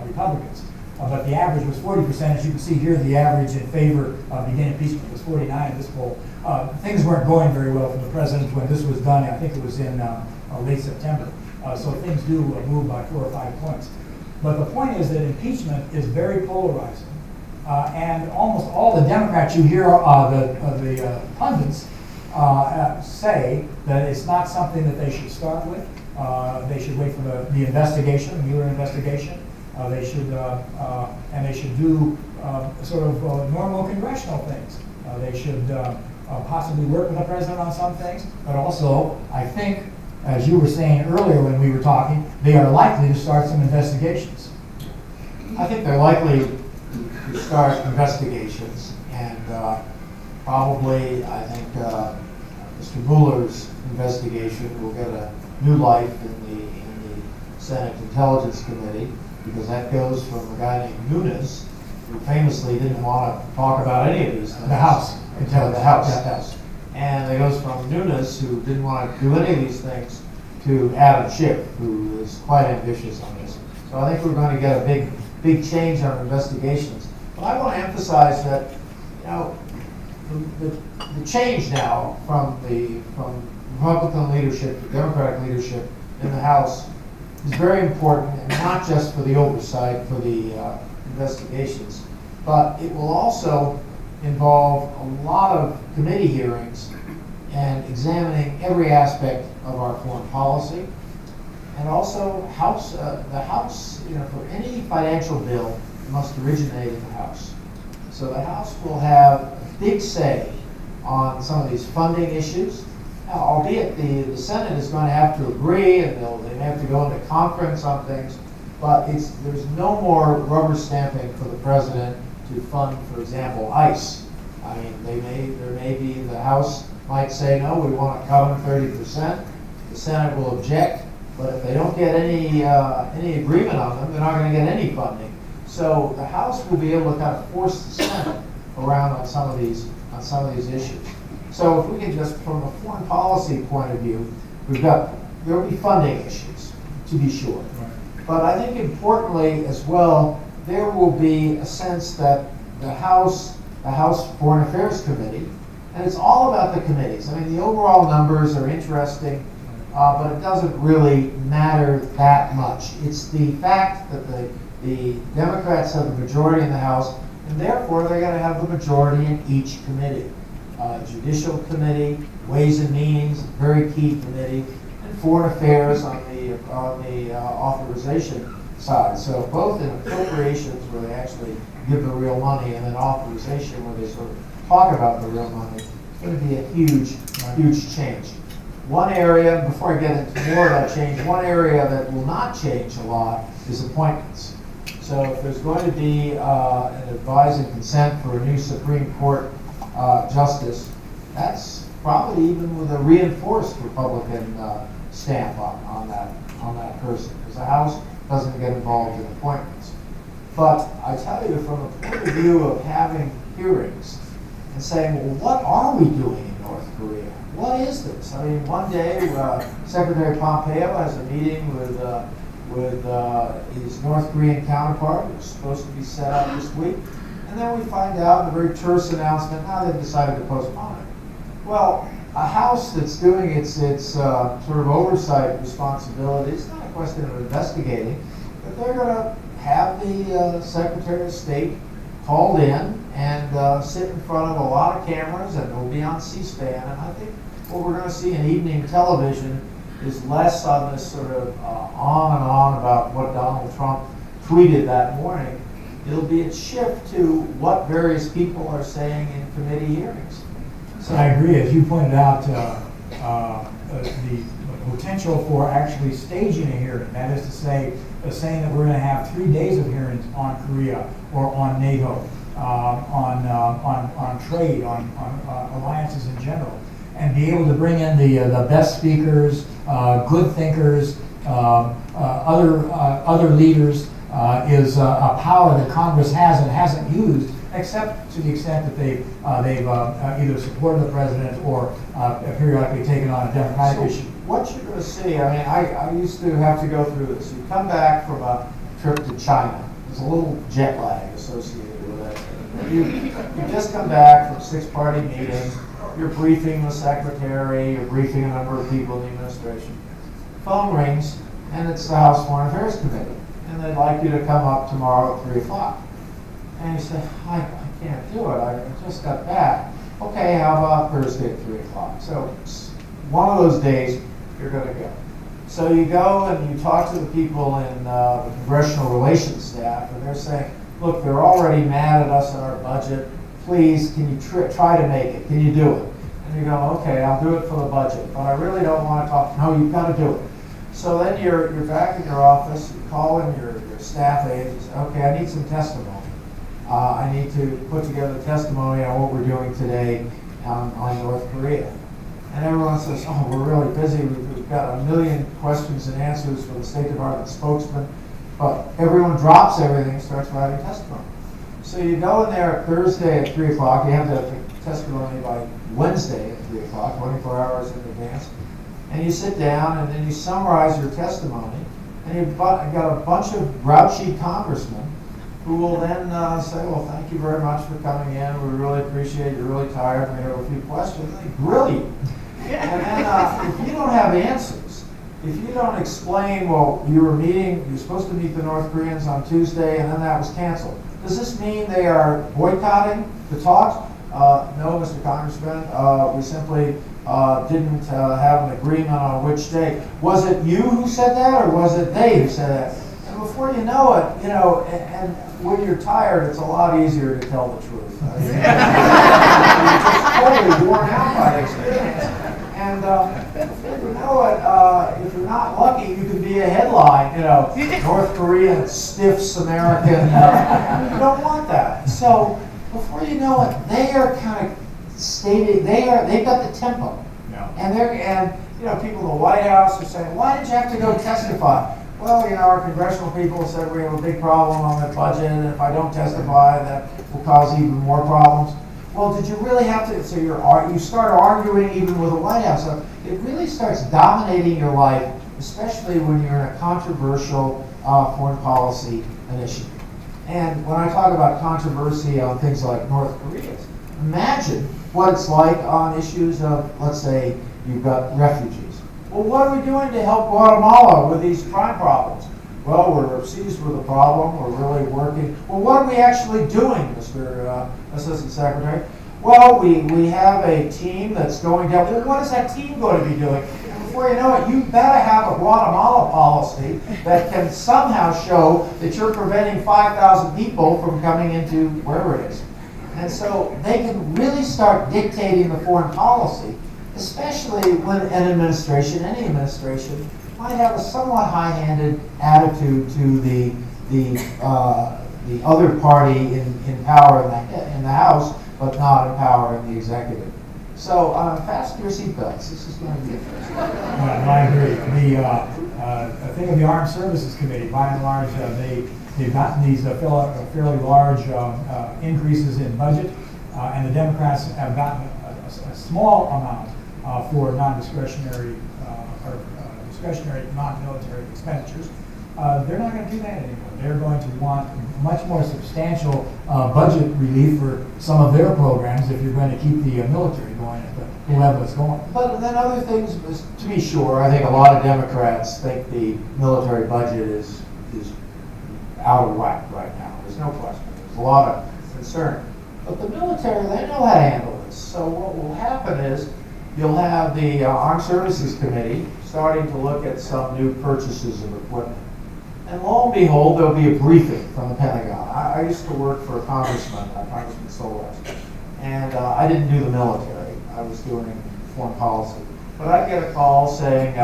Republicans. But the average was 40%. As you can see here, the average in favor of begin impeachment was 49 in this poll. Things weren't going very well for the president when this was done. I think it was in late September. So things do move by 4 or 5 points. But the point is that impeachment is very polarizing. And almost all the Democrats you hear, the pundits, say that it's not something that they should start with. They should wait for the investigation, the Mueller investigation. They should do sort of normal congressional things. They should possibly work with the president on some things, but also, I think, as you were saying earlier when we were talking, they are likely to start some investigations. I think they're likely to start investigations, and probably, I think, Mr. Mueller's investigation will get a new life in the Senate Intelligence Committee, because that goes from a guy named Nunes, who famously didn't want to talk about any of these things. The House. The House. And it goes from Nunes, who didn't want to do any of these things, to Adam Schiff, who is quite ambitious on this. So I think we're going to get a big change on investigations. But I want to emphasize that, you know, the change now from Republican leadership to Democratic leadership in the House is very important, and not just for the oversight for the investigations, but it will also involve a lot of committee hearings and examining every aspect of our foreign policy. And also, the House, you know, for any financial bill, must originate in the House. So the House will have a big say on some of these funding issues. Now, albeit the Senate is going to have to agree, and they may have to go into conference on things, but there's no more rubber stamping for the president to fund, for example, ICE. I mean, the House might say, no, we want to cut them 30%. The Senate will object, but if they don't get any agreement on them, they're not going to get any funding. So the House will be able to kind of force the Senate around on some of these issues. So if we can just, from a foreign policy point of view, there will be funding issues, to be sure. Right. But I think importantly as well, there will be a sense that the House Foreign Affairs Committee, and it's all about the committees. I mean, the overall numbers are interesting, but it doesn't really matter that much. It's the fact that the Democrats have the majority in the House, and therefore they're going to have the majority in each committee. Judicial Committee, Ways and Means, very key committee, and Foreign Affairs on the authorization side. So both in appropriations, where they actually give the real money, and then authorization, where they sort of talk about the real money, it's going to be a huge change. One area, before I get into more of that change, one area that will not change a lot is appointments. So if there's going to be an advise and consent for a new Supreme Court justice, that's probably even with a reinforced Republican stamp on that person, because the House doesn't get involved in appointments. But I tell you, from the point of view of having hearings and saying, well, what are we doing in North Korea? What is this? I mean, one day Secretary Pompeo has a meeting with his North Korean counterpart, which is supposed to be set up this week. And then we find out in a very terse announcement, now they've decided to postpone it. Well, a House that's doing its sort of oversight responsibility, it's not a question of investigating, but they're going to have the Secretary of State called in and sit in front of a lot of cameras, and it'll be on C-SPAN. And I think what we're going to see in evening television is less on this sort of on and on about what Donald Trump tweeted that morning. It'll be a shift to what various people are saying in committee hearings. So I agree, as you pointed out, the potential for actually staging a hearing, that is to say, saying that we're going to have 3 days of hearings on Korea or on NATO, on trade, on alliances in general, and be able to bring in the best speakers, good thinkers, other leaders, is a power that Congress has and hasn't used, except to the extent that they've either supported the president or periodically taken on a Democratic issue. What you're going to see, I mean, I used to have to go through this. You come back from a trip to China. There's a little jet lag associated with it. You just come back from 6-party meeting. You're briefing the secretary. You're briefing a number of people in the administration. Phone rings, and it's the House Foreign Affairs Committee, and they'd like you to come up tomorrow at 3 o'clock. And you say, I can't do it. I just got back. Okay, how about Thursday at 3 o'clock? So one of those days, you're going to go. So you go and you talk to the people in the Congressional Relations staff, and they're saying, look, they're already mad at us on our budget. Please, can you try to make it? Can you do it? And you go, okay, I'll do it for the budget, but I really don't want to talk. No, you've got to do it. So then you're back in your office, you call in your staff aide, and say, okay, I need some testimony. I need to put together testimony on what we're doing today on North Korea. And everyone says, oh, we're really busy. We've got a million questions and answers for the State Department spokesman. But everyone drops everything and starts writing testimony. So you go in there Thursday at 3 o'clock. You have to have the testimony by Wednesday at 3 o'clock, 24 hours in advance. And you sit down and then you summarize your testimony. And you've got a bunch of grouchy congressmen who will then say, well, thank you very much for coming in. We really appreciate it. You're really tired. We have a few questions. They grill you. And then if you don't have answers, if you don't explain, well, you're supposed to meet the North Koreans on Tuesday, and then that was canceled. Does this mean they are boycotting the talks? No, Mr. Congressman. We simply didn't have an agreement on which day. Was it you who said that, or was it they who said that? And before you know it, and when you're tired, it's a lot easier to tell the truth. You're just totally worn out by the experience. And before you know it, if you're not lucky, you could be a headline, North Korean stiffs American. You don't want that. So before you know it, they are kind of stating, they've got the tempo. Yeah. And people in the White House are saying, why did you have to go testify? Well, our congressional people said we have a big problem on the budget, and if I don't testify, that will cause even more problems. Well, did you really have to? So you start arguing even with the White House. So it really starts dominating your life, especially when you're in a controversial foreign policy initiative. And when I talk about controversy on things like North Korea, imagine what it's like on issues of, let's say, you've got refugees. Well, what are we doing to help Guatemala with these crime problems? Well, we're seized with a problem. We're really working. Well, what are we actually doing, Mr. Assistant Secretary? Well, we have a team that's going down. Well, what is that team going to be doing? And before you know it, you better have a Guatemala policy that can somehow show that you're preventing 5,000 people from coming into wherever it is. And so they can really start dictating the foreign policy, especially when any administration, might have a somewhat high-handed attitude to the other party in power in the House, but not in power in the executive. So fasten your seatbelts. This is going to be interesting. I agree. The thing of the Armed Services Committee, by and large, they've gotten these fairly large increases in budget, and the Democrats have gotten a small amount for non-discretionary or discretionary non-military expenditures. They're not going to do that anymore. They're going to want much more substantial budget relief for some of their programs if you're going to keep the military going at the level it's going. But then other things, to be sure, I think a lot of Democrats think the military budget is out of whack right now. There's no question. There's a lot of concern. But the military, they know how to handle this. So what will happen is you'll have the Armed Services Committee starting to look at some new purchases of equipment. And lo and behold, there'll be a briefing from the Pentagon. I used to work for a congressman, Congressman Solas, and I didn't do the military. I was doing foreign policy. But I get a call saying,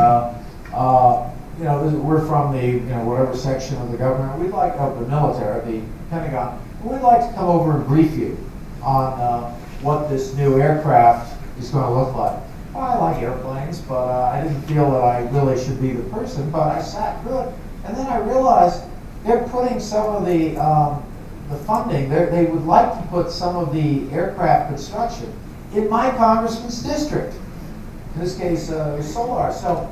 we're from the, whatever section of the government. We'd like, of the military, the Pentagon, we'd like to come over and brief you on what this new aircraft is going to look like. Well, I like airplanes, but I didn't feel that I really should be the person, but I sat good. And then I realized they're putting some of the funding, they would like to put some of the aircraft construction in my congressman's district. In this case, Solar. So,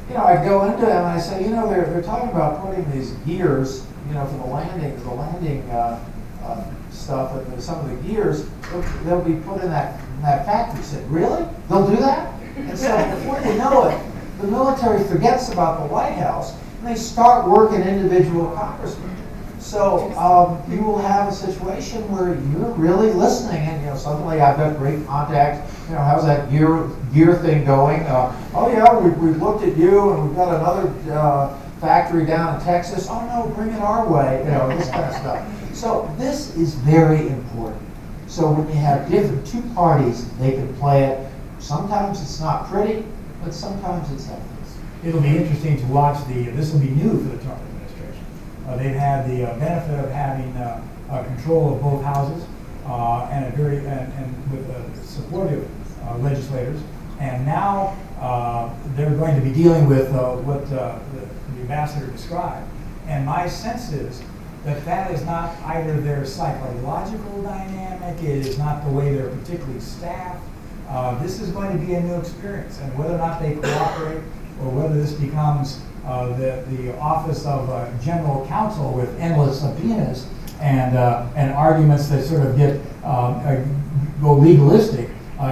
I go into it and I say, they're talking about putting these gears, for the landing stuff, and some of the gears, they'll be put in that factory. I said, really? They'll do that? And so before you know it, the military forgets about the White House and they start working individual congressmen. So you will have a situation where you're really listening, and suddenly I've got great contacts. How's that gear thing going? Oh yeah, we've looked at you, and we've got another factory down in Texas. Oh no, bring it our way. This kind of stuff. So this is very important. So when you have two parties, they can play it. Sometimes it's not pretty, but sometimes it's healthy. It'll be interesting to watch this will be new for the Trump administration. They've had the benefit of having control of both houses and with supportive legislators. And now they're going to be dealing with what the ambassador described. And my sense is that is not either their psychological dynamic, it is not the way they're particularly staffed. This is going to be a new experience, and whether or not they cooperate or whether this becomes the office of general counsel with endless subpoenas and arguments that sort of go legalistic,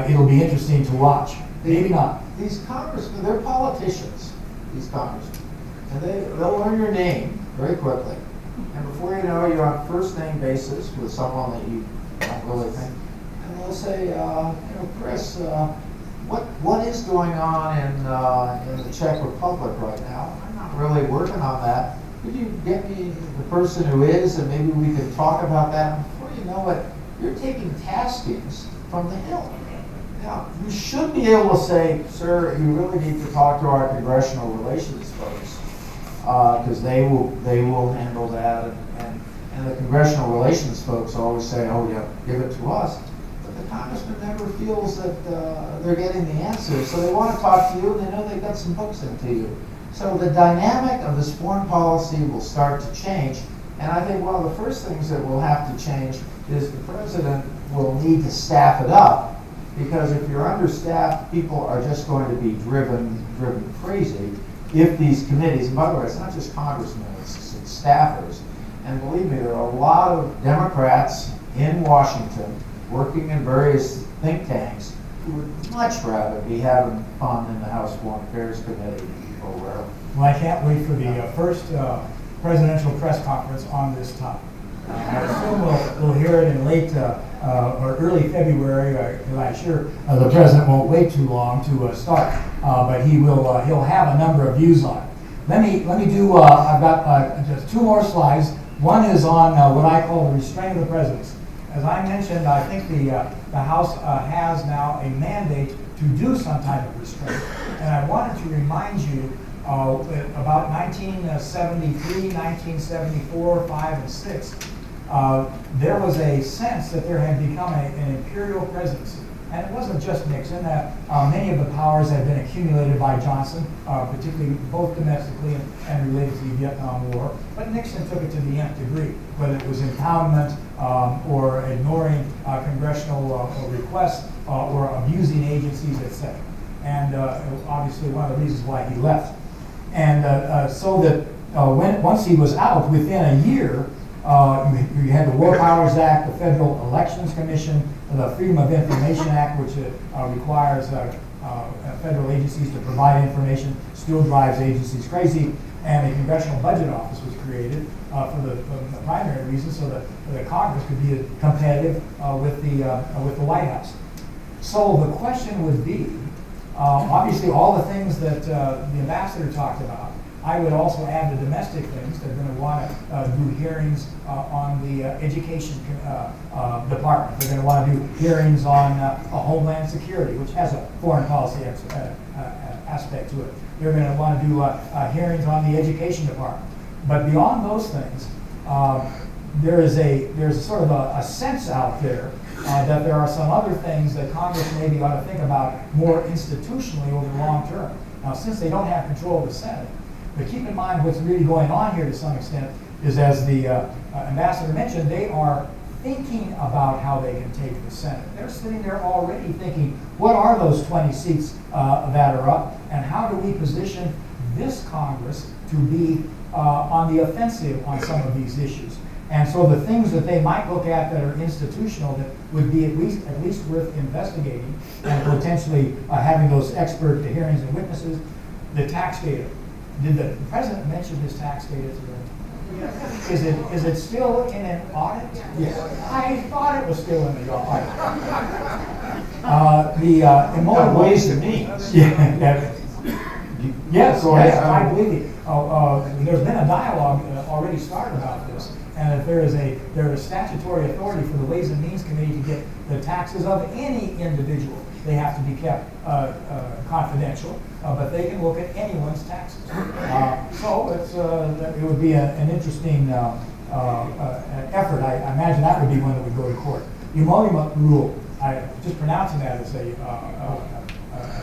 it'll be interesting to watch. Maybe not. These congressmen, they're politicians, these congressmen. And they'll learn your name very quickly. And before you know it, you're on first name basis with someone that you don't really think. And they'll say, Chris, what is going on in the Czech Republic right now? I'm not really working on that. Could you get me the person who is, and maybe we can talk about that? And before you know it, you're taking taskings from the Hill. Now, you should be able to say, sir, you really need to talk to our congressional relations folks, because they will handle that. And the congressional relations folks always say, oh yeah, give it to us. But the congressman never feels that they're getting the answer. So they want to talk to you, and they know they've got some books into you. So the dynamic of this foreign policy will start to change. And I think one of the first things that will have to change is the president will need to staff it up. Because if you're understaffed, people are just going to be driven crazy if these committees, and by the way, it's not just congressmen, it's staffers. And believe me, there are a lot of Democrats in Washington working in various think tanks who would much rather be having fun in the House Foreign Affairs Committee or wherever. Well, I can't wait for the first presidential press conference on this topic. I assume we'll hear it in late or early February, because I'm sure the president won't wait too long to start, but he'll have a number of views on it. Let me do. I've got just two more slides. One is on what I call the restraint of the presidency. As I mentioned, I think the House has now a mandate to do some type of restraint, and I wanted to remind you about 1973, 1974, 5, and 6. There was a sense that there had become an imperial presidency. And it wasn't just Nixon. Many of the powers had been accumulated by Johnson, particularly both domestically and related to the Vietnam War. But Nixon took it to the nth degree, whether it was impoundment or ignoring congressional requests or abusing agencies, etc. And obviously one of the reasons why he left. And so that once he was out, within a year, you had the War Powers Act, the Federal Elections Commission, the Freedom of Information Act, which requires federal agencies to provide information, still drives agencies crazy. And a Congressional Budget Office was created for the primary reason so that the Congress could be competitive with the White House. So the question would be, obviously all the things that the ambassador talked about, I would also add the domestic things. They're going to want to do hearings on the education department. They're going to want to do hearings on Homeland Security, which has a foreign policy aspect to it. They're going to want to do hearings on the education department. But beyond those things, there's a sort of a sense out there that there are some other things that Congress maybe ought to think about more institutionally over the long term. Now, since they don't have control of the Senate, but keep in mind what's really going on here to some extent is, as the ambassador mentioned, they are thinking about how they can take the Senate. They're sitting there already thinking, what are those 20 seats that are up, and how do we position this Congress to be on the offensive on some of these issues? And so the things that they might look at that are institutional that would be at least worth investigating and potentially having those expert hearings and witnesses, the tax data. Did the president mention his tax data today? Yes. Is it still in an audit? Yes. I thought it was still in the audit. The Ways and Means. Yeah. Yes, I believe it. There's been a dialogue already started about this, and if there is statutory authority for the Ways and Means Committee to get the taxes of any individual. They have to be kept confidential, but they can look at anyone's taxes. So it would be an interesting effort. I imagine that would be one that would go to court. The emolument rule, just pronouncing that as a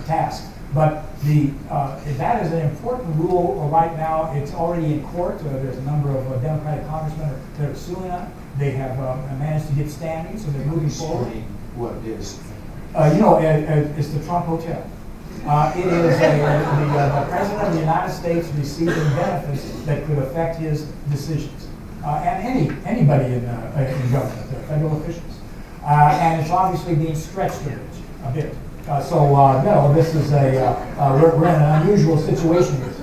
task. But that is an important rule right now. It's already in court. There's a number of Democratic congressmen that are suing on it. They have managed to get standing, so they're moving forward. What is? It's the Trump Hotel. It is the President of the United States receiving benefits that could affect his decisions. And anybody in government, federal officials. And it's obviously being stretched a bit. No, this is we're in an unusual situation here.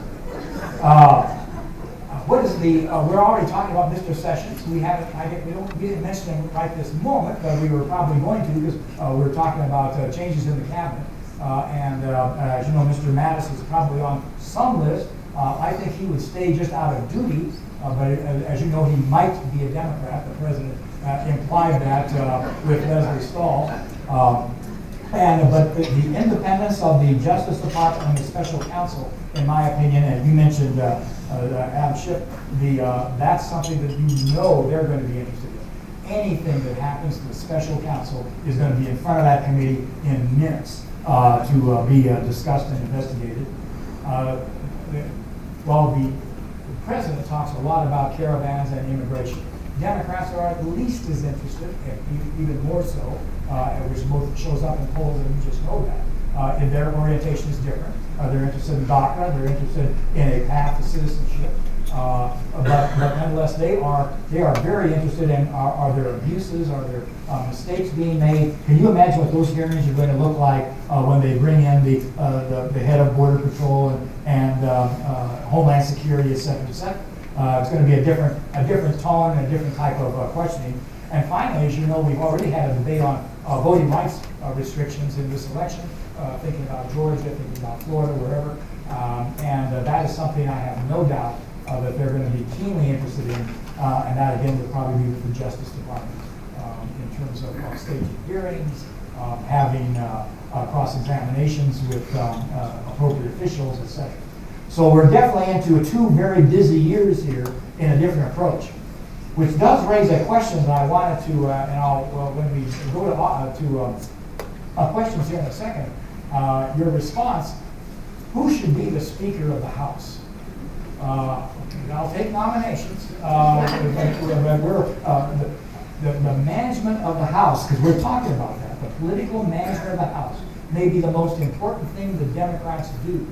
What is we're already talking about Mr. Sessions. We didn't mention him right this moment, but we were probably going to because we were talking about changes in the cabinet. As you know, Mr. Mattis is probably on some list. I think he would stay just out of duty, but as you know, he might be a Democrat. The president implied that with Leslie Stahl. But the independence of the Justice Department and the special counsel, in my opinion, and you mentioned Adam Schiff, that's something that you know they're going to be interested in. Anything that happens to the special counsel is going to be in front of that committee in minutes to be discussed and investigated. The president talks a lot about caravans and immigration. Democrats are at least as interested, even more so, which both shows up in polls, and you just know that. And their orientation is different. They're interested in DACA. They're interested in a path to citizenship. But nonetheless, they are very interested in are there abuses, are there mistakes being made? Can you imagine what those hearings are going to look like when they bring in the head of Border Patrol and Homeland Security, et cetera, et cetera? It's going to be a different tone and a different type of questioning. And finally, as you know, we've already had a debate on voting rights restrictions in this election, thinking about Georgia, thinking about Florida, wherever. And that is something I have no doubt that they're going to be keenly interested in. And that, again, would probably be with the Justice Department in terms of staging hearings, having cross-examinations with appropriate officials, et cetera. So we're definitely into 2 very busy years here in a different approach, which does raise a question that I wanted to, when we go to questions here in a second, your response, who should be the Speaker of the House? I'll take nominations. The management of the House, because we're talking about that, the political management of the House may be the most important thing the Democrats do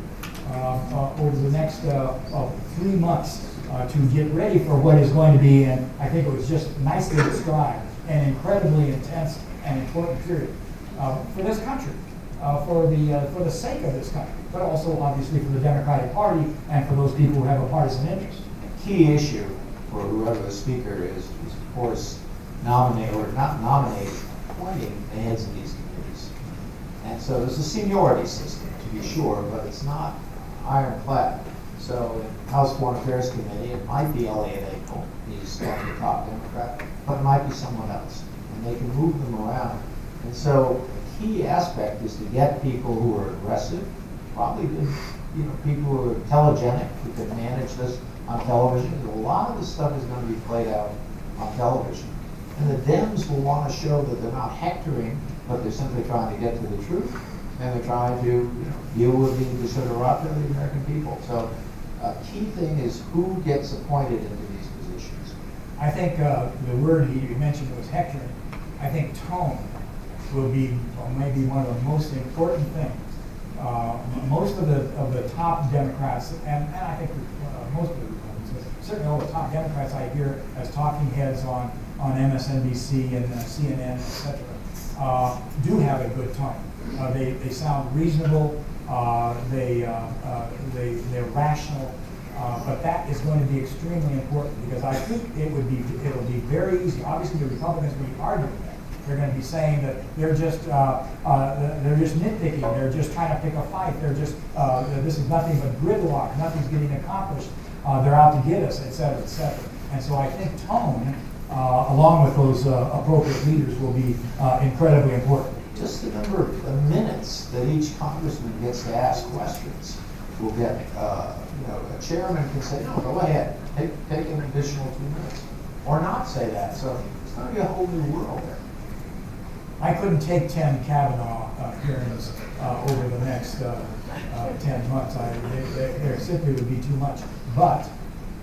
over the next 3 months to get ready for what is going to be, and I think it was just nicely described, an incredibly intense and important period for this country. for the sake of this country, but also obviously for the Democratic Party and for those people who have a partisan interest. Key issue for whoever the speaker is of course nominate or not nominate, appointing the heads of these committees. And so there's a seniority system to be sure, but it's not ironclad. So in House Foreign Affairs Committee, it might be Elliot April, he's the top Democrat, but it might be someone else, and they can move them around. And so the key aspect is to get people who are aggressive, probably good, people who are telegenic, who can manage this on television. A lot of this stuff is going to be played out on television. And the Dems will want to show that they're not hectoring, but they're simply trying to get to the truth, and they're trying to deal with the desiderata of the American people. So a key thing is who gets appointed into these positions. I think the word you mentioned was hectoring. I think tone will be maybe one of the most important things. Most of the top Democrats, and I think most of the Republicans, certainly all the top Democrats I hear as talking heads on MSNBC and CNN, etc., do have a good tone. They sound reasonable. They're rational. But that is going to be extremely important because I think it'll be very easy. Obviously, the Republicans will be arguing that. They're going to be saying that they're just nitpicking. They're just trying to pick a fight. They're just this is nothing but gridlock. Nothing's getting accomplished. They're out to get us, et cetera, et cetera. And so I think tone, along with those appropriate leaders, will be incredibly important. Just the number of minutes that each congressman gets to ask questions will get, a chairman can say, no, go ahead, take an additional 2 minutes, or not say that. So it's going to be a whole new world there. I couldn't take 10 Kavanaugh hearings over the next 10 months. There simply would be too much. But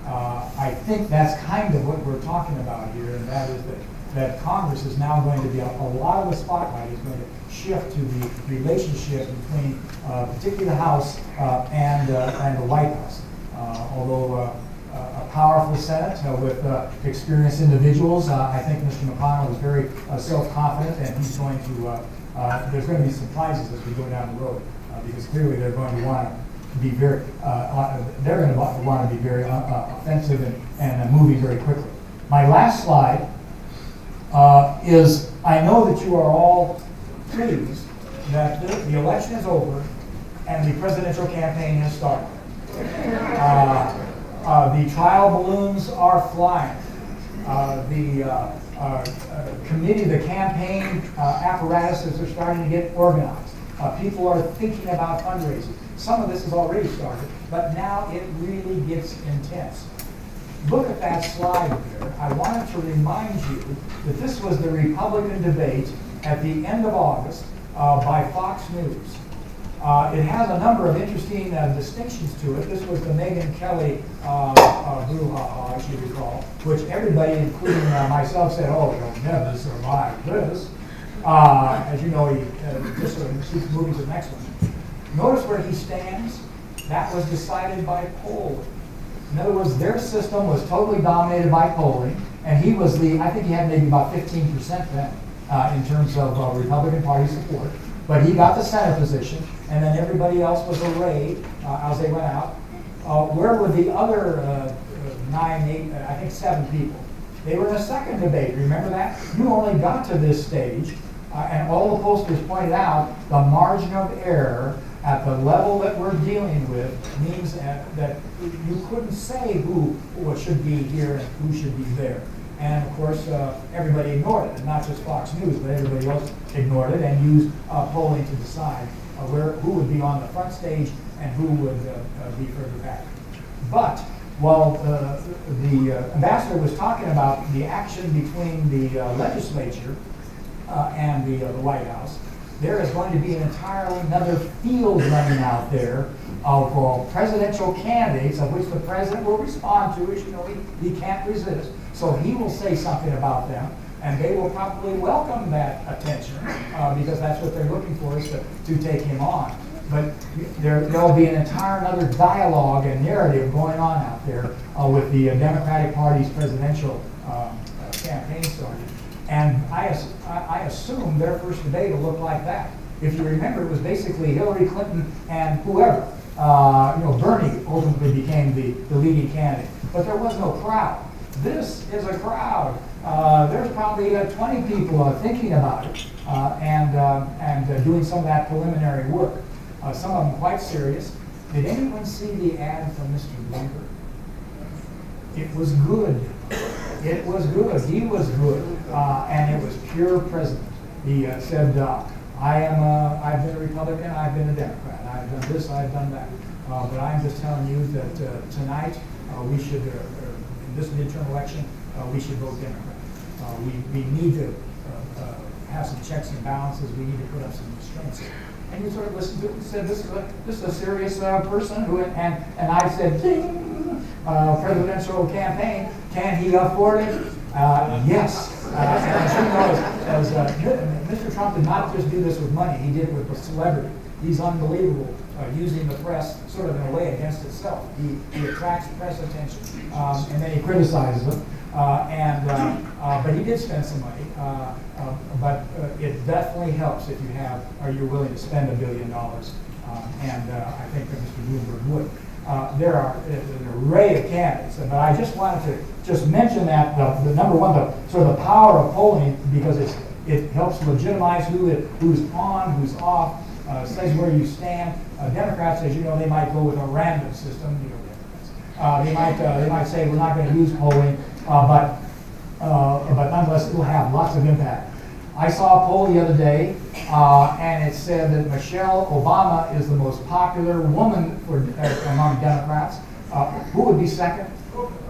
I think that's kind of what we're talking about here, and that is that Congress is now going to be, a lot of the spotlight is going to shift to the relationship between particularly the House and the White House. Although a powerful Senate with experienced individuals, I think Mr. McConnell is very self-confident, and he's going to, there's going to be surprises as we go down the road, because clearly they're going to want to be very, they're going to want to be very offensive and moving very quickly. My last slide is, I know that you are all pleased that the election is over and the presidential campaign has started. The trial balloons are flying. The committee, the campaign apparatuses are starting to get organized. People are thinking about fundraising. Some of this has already started, but now it really gets intense. Look at that slide there. I wanted to remind you that this was the Republican debate at the end of August by Fox News. It has a number of interesting distinctions to it. This was the Megyn Kelly brouhaha, as you recall, which everybody, including myself, said, oh, you'll never survive this. As you know, he just sort of keeps moving to the next one. Notice where he stands. That was decided by polling. In other words, their system was totally dominated by polling, and he was I think he had maybe about 15% then in terms of Republican Party support. But he got the Senate position, and then everybody else was arrayed as they went out. Where were the other 9, 8, I think 7 people? They were in a second debate. Remember that? You only got to this stage, and all the pollsters pointed out the margin of error at the level that we're dealing with means that you couldn't say who should be here and who should be there. And of course, everybody ignored it, and not just Fox News, but everybody else ignored it and used polling to decide who would be on the front stage and who would be further back. But while the ambassador was talking about the action between the legislature and the White House, there is going to be an entirely another field running out there of presidential candidates, of which the president will respond to, as you know, he can't resist. So he will say something about them, and they will probably welcome that attention because that's what they're looking for, is to take him on. But there'll be an entire another dialogue and narrative going on out there with the Democratic Party's presidential campaign started. And I assume their first debate will look like that. If you remember, it was basically Hillary Clinton and whoever. Bernie ultimately became the leading candidate, but there was no crowd. This is a crowd. There's probably 20 people thinking about it and doing some of that preliminary work. Some of them quite serious. Did anyone see the ad from Mr. Bloomberg? It was good. It was good. He was good, and it was pure president. He said, I've been a Republican, I've been a Democrat, I've done this, I've done that. But I'm just telling you that tonight, we should, in this midterm election, we should vote Democrat. We need to have some checks and balances. We need to put up some restraints. And you sort of listened to it and said, this is a serious person who, and I said, ding, presidential campaign, can he afford it? Yes. And as Mr. Trump did not just do this with money, he did it with a celebrity. He's unbelievable, using the press sort of in a way against itself. He attracts press attention, and then he criticizes them. But he did spend some money. But it definitely helps if you have, or you're willing to spend $1 billion. And I think that Mr. Bloomberg would. There are an array of candidates, but I just wanted to just mention that the number one, the sort of the power of polling, because it helps legitimize who's on, who's off, says where you stand. Democrats, as you know, they might go with a random system. Democrats. They might say we're not going to use polling, but nonetheless it will have lots of impact. I saw a poll the other day, and it said that Michelle Obama is the most popular woman among Democrats. Who would be second?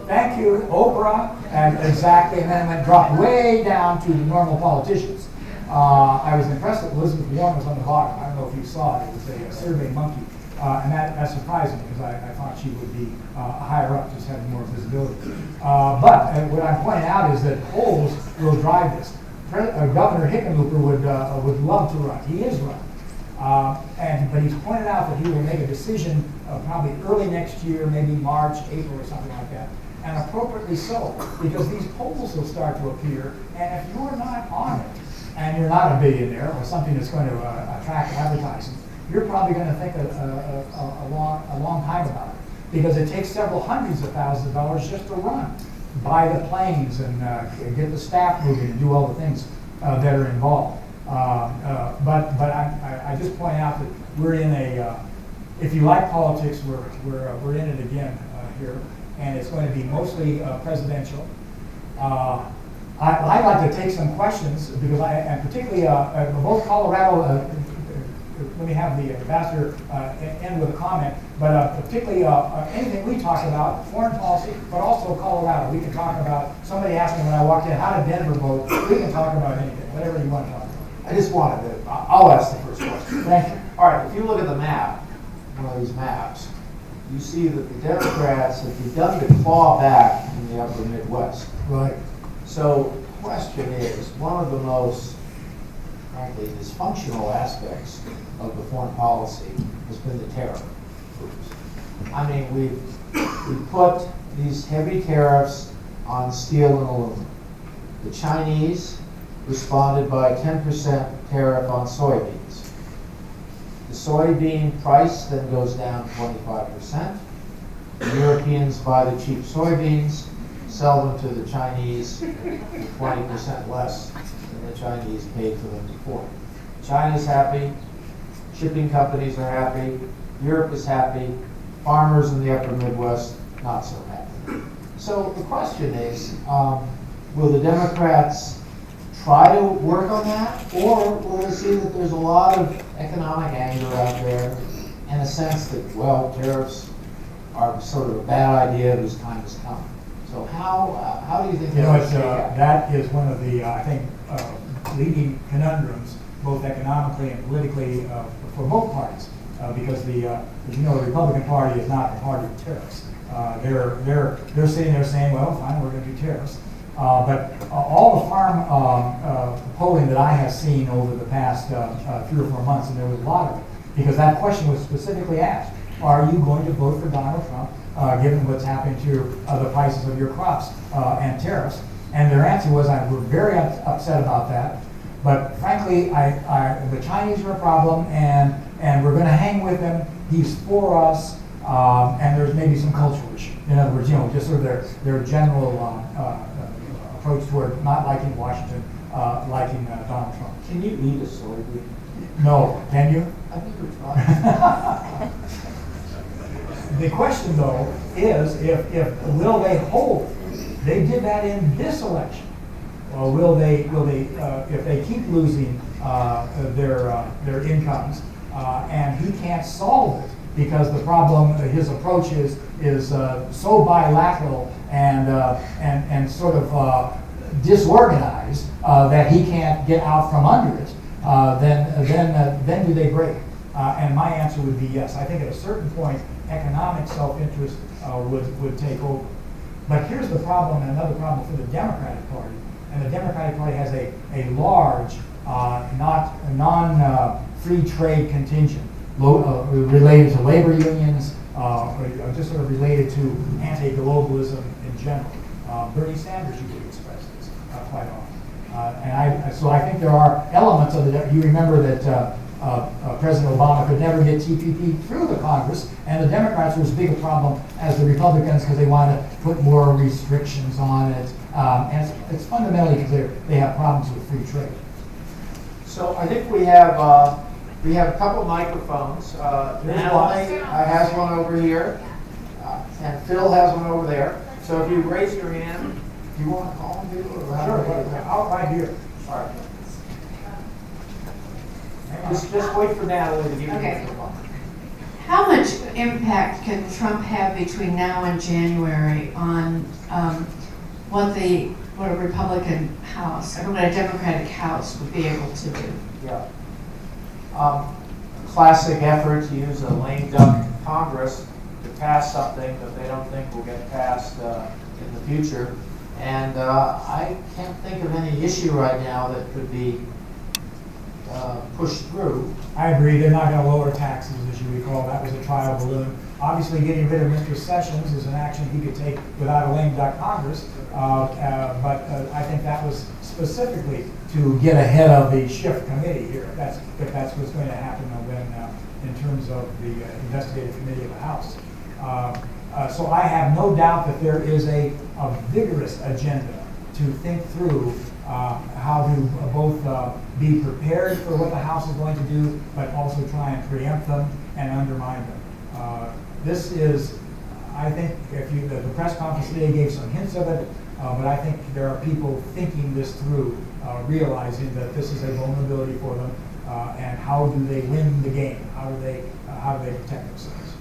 Thank you, Oprah. And exactly, and then it dropped way down to the normal politicians. I was impressed that Elizabeth Warren was on the bottom. I don't know if you saw it. It was a survey monkey. And that surprised me because I thought she would be higher up, just having more visibility. But what I'm pointing out is that polls will drive this. Governor Hickenlooper would love to run. He is running. But he's pointed out that he will make a decision probably early next year, maybe March, April, or something like that. And appropriately so, because these polls will start to appear, and if you're not on it, and you're not a billionaire or something that's going to attract advertising, you're probably going to think a long time about it, because it takes several hundreds of thousands of dollars just to run, buy the planes and get the staff moving and do all the things that are involved. But I just point out that we're in if you like politics, we're in it again here, and it's going to be mostly presidential. I'd like to take some questions because and particularly both Colorado. Let me have the ambassador end with a comment, but particularly anything we talk about, foreign policy, but also Colorado. We can talk about, somebody asked me when I walked in, how did Denver vote? We can talk about anything, whatever you want to talk about. I just wanted to, I'll ask the first question. Thank you. All right, if you look at the map, one of these maps, you see that the Democrats have begun to claw back in the upper Midwest. Right. So the question is, one of the most, frankly, dysfunctional aspects of the foreign policy has been the tariff groups. I mean, we've put these heavy tariffs on steel and aluminum. The Chinese responded by a 10% tariff on soybeans. The soybean price then goes down 25%. The Europeans buy the cheap soybeans, sell them to the Chinese for 20% less than the Chinese paid for them before. China's happy, shipping companies are happy, Europe is happy, farmers in the upper Midwest not so happy. So the question is, will the Democrats try to work on that, or will they see that there's a lot of economic anger out there and a sense that, well, tariffs are sort of a bad idea whose time has come? So how do you think that is one of the, I think, leading conundrums, both economically and politically, for both parties, because as you know, the Republican Party is not the party of tariffs. They're sitting there saying, well, fine, we're going to do tariffs. But all the farm polling that I have seen over the past 3 or 4 months, and there was a lot of it, because that question was specifically asked: are you going to vote for Donald Trump, given what's happened to the prices of your crops and tariffs? And their answer was, we're very upset about that, But frankly, the Chinese are a problem, and we're going to hang with him. He's for us, and there's maybe some cultural issue. In other words, just sort of their general approach toward not liking Washington, liking Donald Trump. Can you eat a soybean? No, can you? I think we're trying. The question, though, is if will they hold? They did that in this election. Or will they if they keep losing their incomes and he can't solve it because the problem, his approach is so bilateral and sort of disorganized that he can't get out from under it, then do they break? And my answer would be yes. I think at a certain point, economic self-interest would take over. But here's the problem, and another problem for the Democratic Party. And the Democratic Party has a large, non-free trade contingent related to labor unions, or just sort of related to anti-globalism in general. Bernie Sanders usually expresses this quite often. So I think there are elements of it. You remember that President Obama could never get TPP through the Congress, and the Democrats were as big a problem as the Republicans because they want to put more restrictions on it. And it's fundamentally because they have problems with free trade. So I think we have a couple microphones. Natalie has one over here, and Phil has one over there. So if you raise your hand, do you want to call them, or Sure, out right here. All right. Just wait for Natalie to give you the microphone. How much impact can Trump have between now and January on what a Republican House, or what a Democratic House would be able to do? Yeah. Classic effort to use a lame duck Congress to pass something that they don't think will get passed in the future. And I can't think of any issue right now that could be pushed through. I agree. They're not going to lower taxes, as you recall. That was a trial balloon. Obviously, getting rid of Mr. Sessions is an action he could take without a lame duck Congress. But I think that was specifically to get ahead of the Schiff committee here. If that's what's going to happen when, in terms of the investigative committee of the House. So I have no doubt that there is a vigorous agenda to think through how to both be prepared for what the House is going to do, but also try and preempt them and undermine them. This is, I think, the press conference today gave some hints of it, but I think there are people thinking this through, realizing that this is a vulnerability for them, and how do they win the game? How do they protect themselves?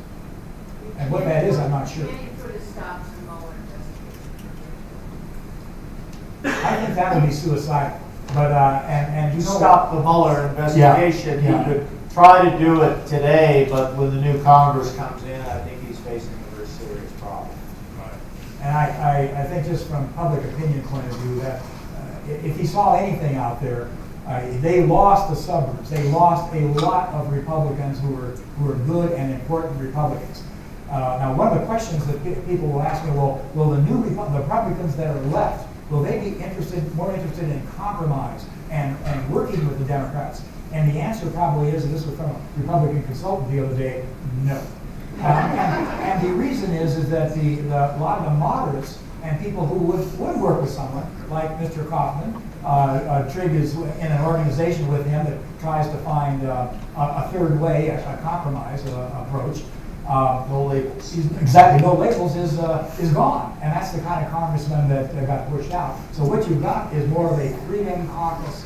And what that is, I'm not sure. Can you put a stop to Mueller investigation? I think that would be suicidal. But and you know, Stop the Mueller investigation. Yeah. He could try to do it today, but when the new Congress comes in, I think he's facing a very serious problem. And I think just from public opinion point of view that if he saw anything out there, they lost the suburbs. They lost a lot of Republicans who were good and important Republicans. Now, one of the questions that people will ask me, well, will the Republicans that are left, will they be more interested in compromise and working with the Democrats? And the answer probably is, and this was from a Republican consultant the other day, no. And the reason is that a lot of the moderates and people who would work with someone like Mr. Kaufman, Trigg is in an organization with him that tries to find a third way, a compromise approach. No labels. Exactly, no labels is gone, and that's the kind of congressman that got pushed out. So what you've got is more of a three-man caucus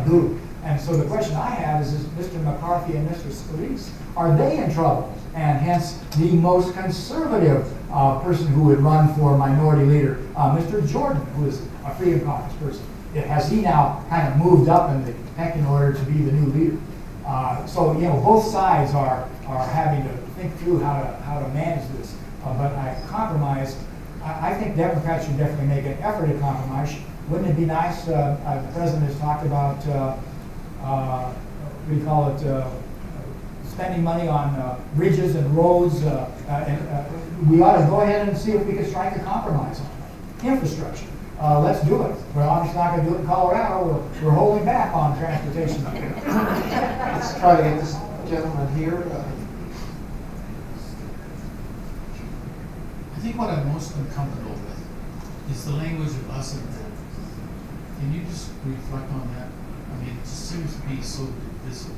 group. And so the question I have is Mr. McCarthy and Mr. Scalise, are they in trouble? And hence the most conservative person who would run for minority leader, Mr. Jordan, who is a Freedom Caucus person. Has he now kind of moved up in the pecking order to be the new leader? So both sides are having to think through how to manage this. But compromise, I think Democrats should definitely make an effort at compromise. Wouldn't it be nice? The president has talked about what do you call it? Spending money on bridges and roads. We ought to go ahead and see if we can strike a compromise on that. Infrastructure. let's do it. We're obviously not gonna do it in Colorado, we're holding back on transportation. Let's try to get this gentleman here. I think what I'm most uncomfortable with is the language of us and them. Can you just reflect on that? I mean, it just seems to be so divisive.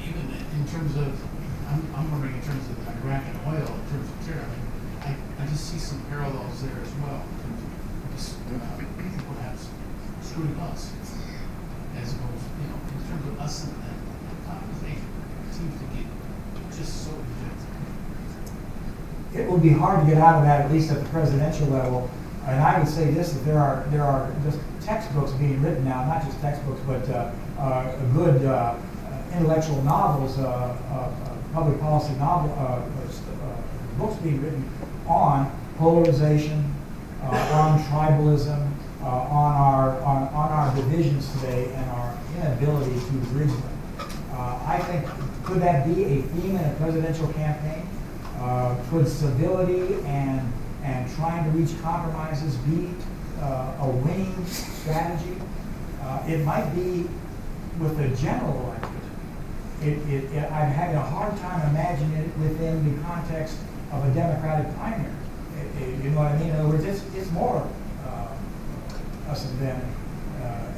Even in terms of, I'm wondering in terms of Iraq and oil, in terms of terror, I just see some parallels there as well. In terms of just, perhaps screwing us, as opposed, in terms of us and them. The conversation seems to get just so divisive. It will be hard to get out of that, at least at the presidential level. And I would say this, that there are just textbooks being written now, not just textbooks, but good intellectual novels, public policy books being written on polarization, on tribalism, on our divisions today and our inability to bridge them. I think, could that be a theme in a presidential campaign? Could civility and trying to reach compromises be a winning strategy? It might be with the general electorate. I'm having a hard time imagining it within the context of a Democratic primary. You know what I mean? In other words, it's more us and them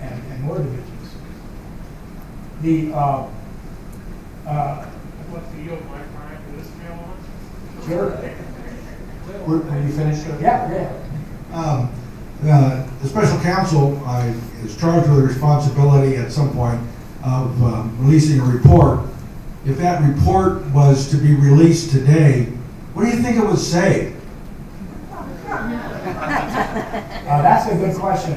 and more divisions. What do you my time for this mail on? Sure. Were you finished? Yeah. The special counsel is charged with the responsibility at some point of releasing a report. If that report was to be released today, what do you think it would say? That's a good question.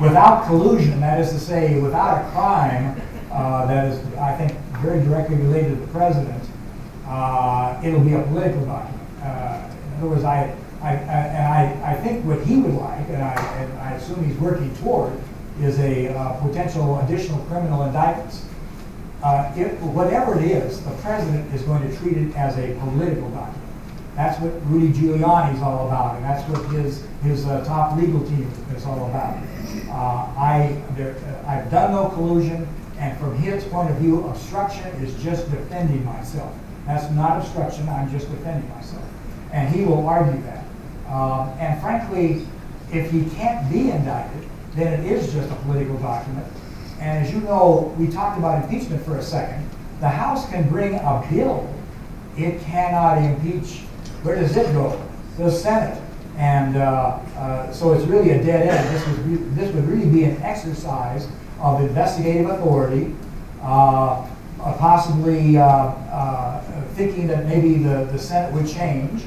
Without collusion, that is to say, without a crime that is, I think, very directly related to the president, it'll be a political document. In other words, I think what he would like, and I assume he's working toward, is a potential additional criminal indictments. Whatever it is, the president is going to treat it as a political document. That's what Rudy Giuliani's all about, and that's what his top legal team is all about. I've done no collusion, and from his point of view, obstruction is just defending myself. That's not obstruction, I'm just defending myself. And he will argue that. And frankly, if he can't be indicted, then it is just a political document. And as you know, we talked about impeachment for a second. The House can bring a bill. It cannot impeach. Where does it go? The Senate. And so it's really a dead end. This would really be an exercise of investigative authority, possibly thinking that maybe the Senate would change.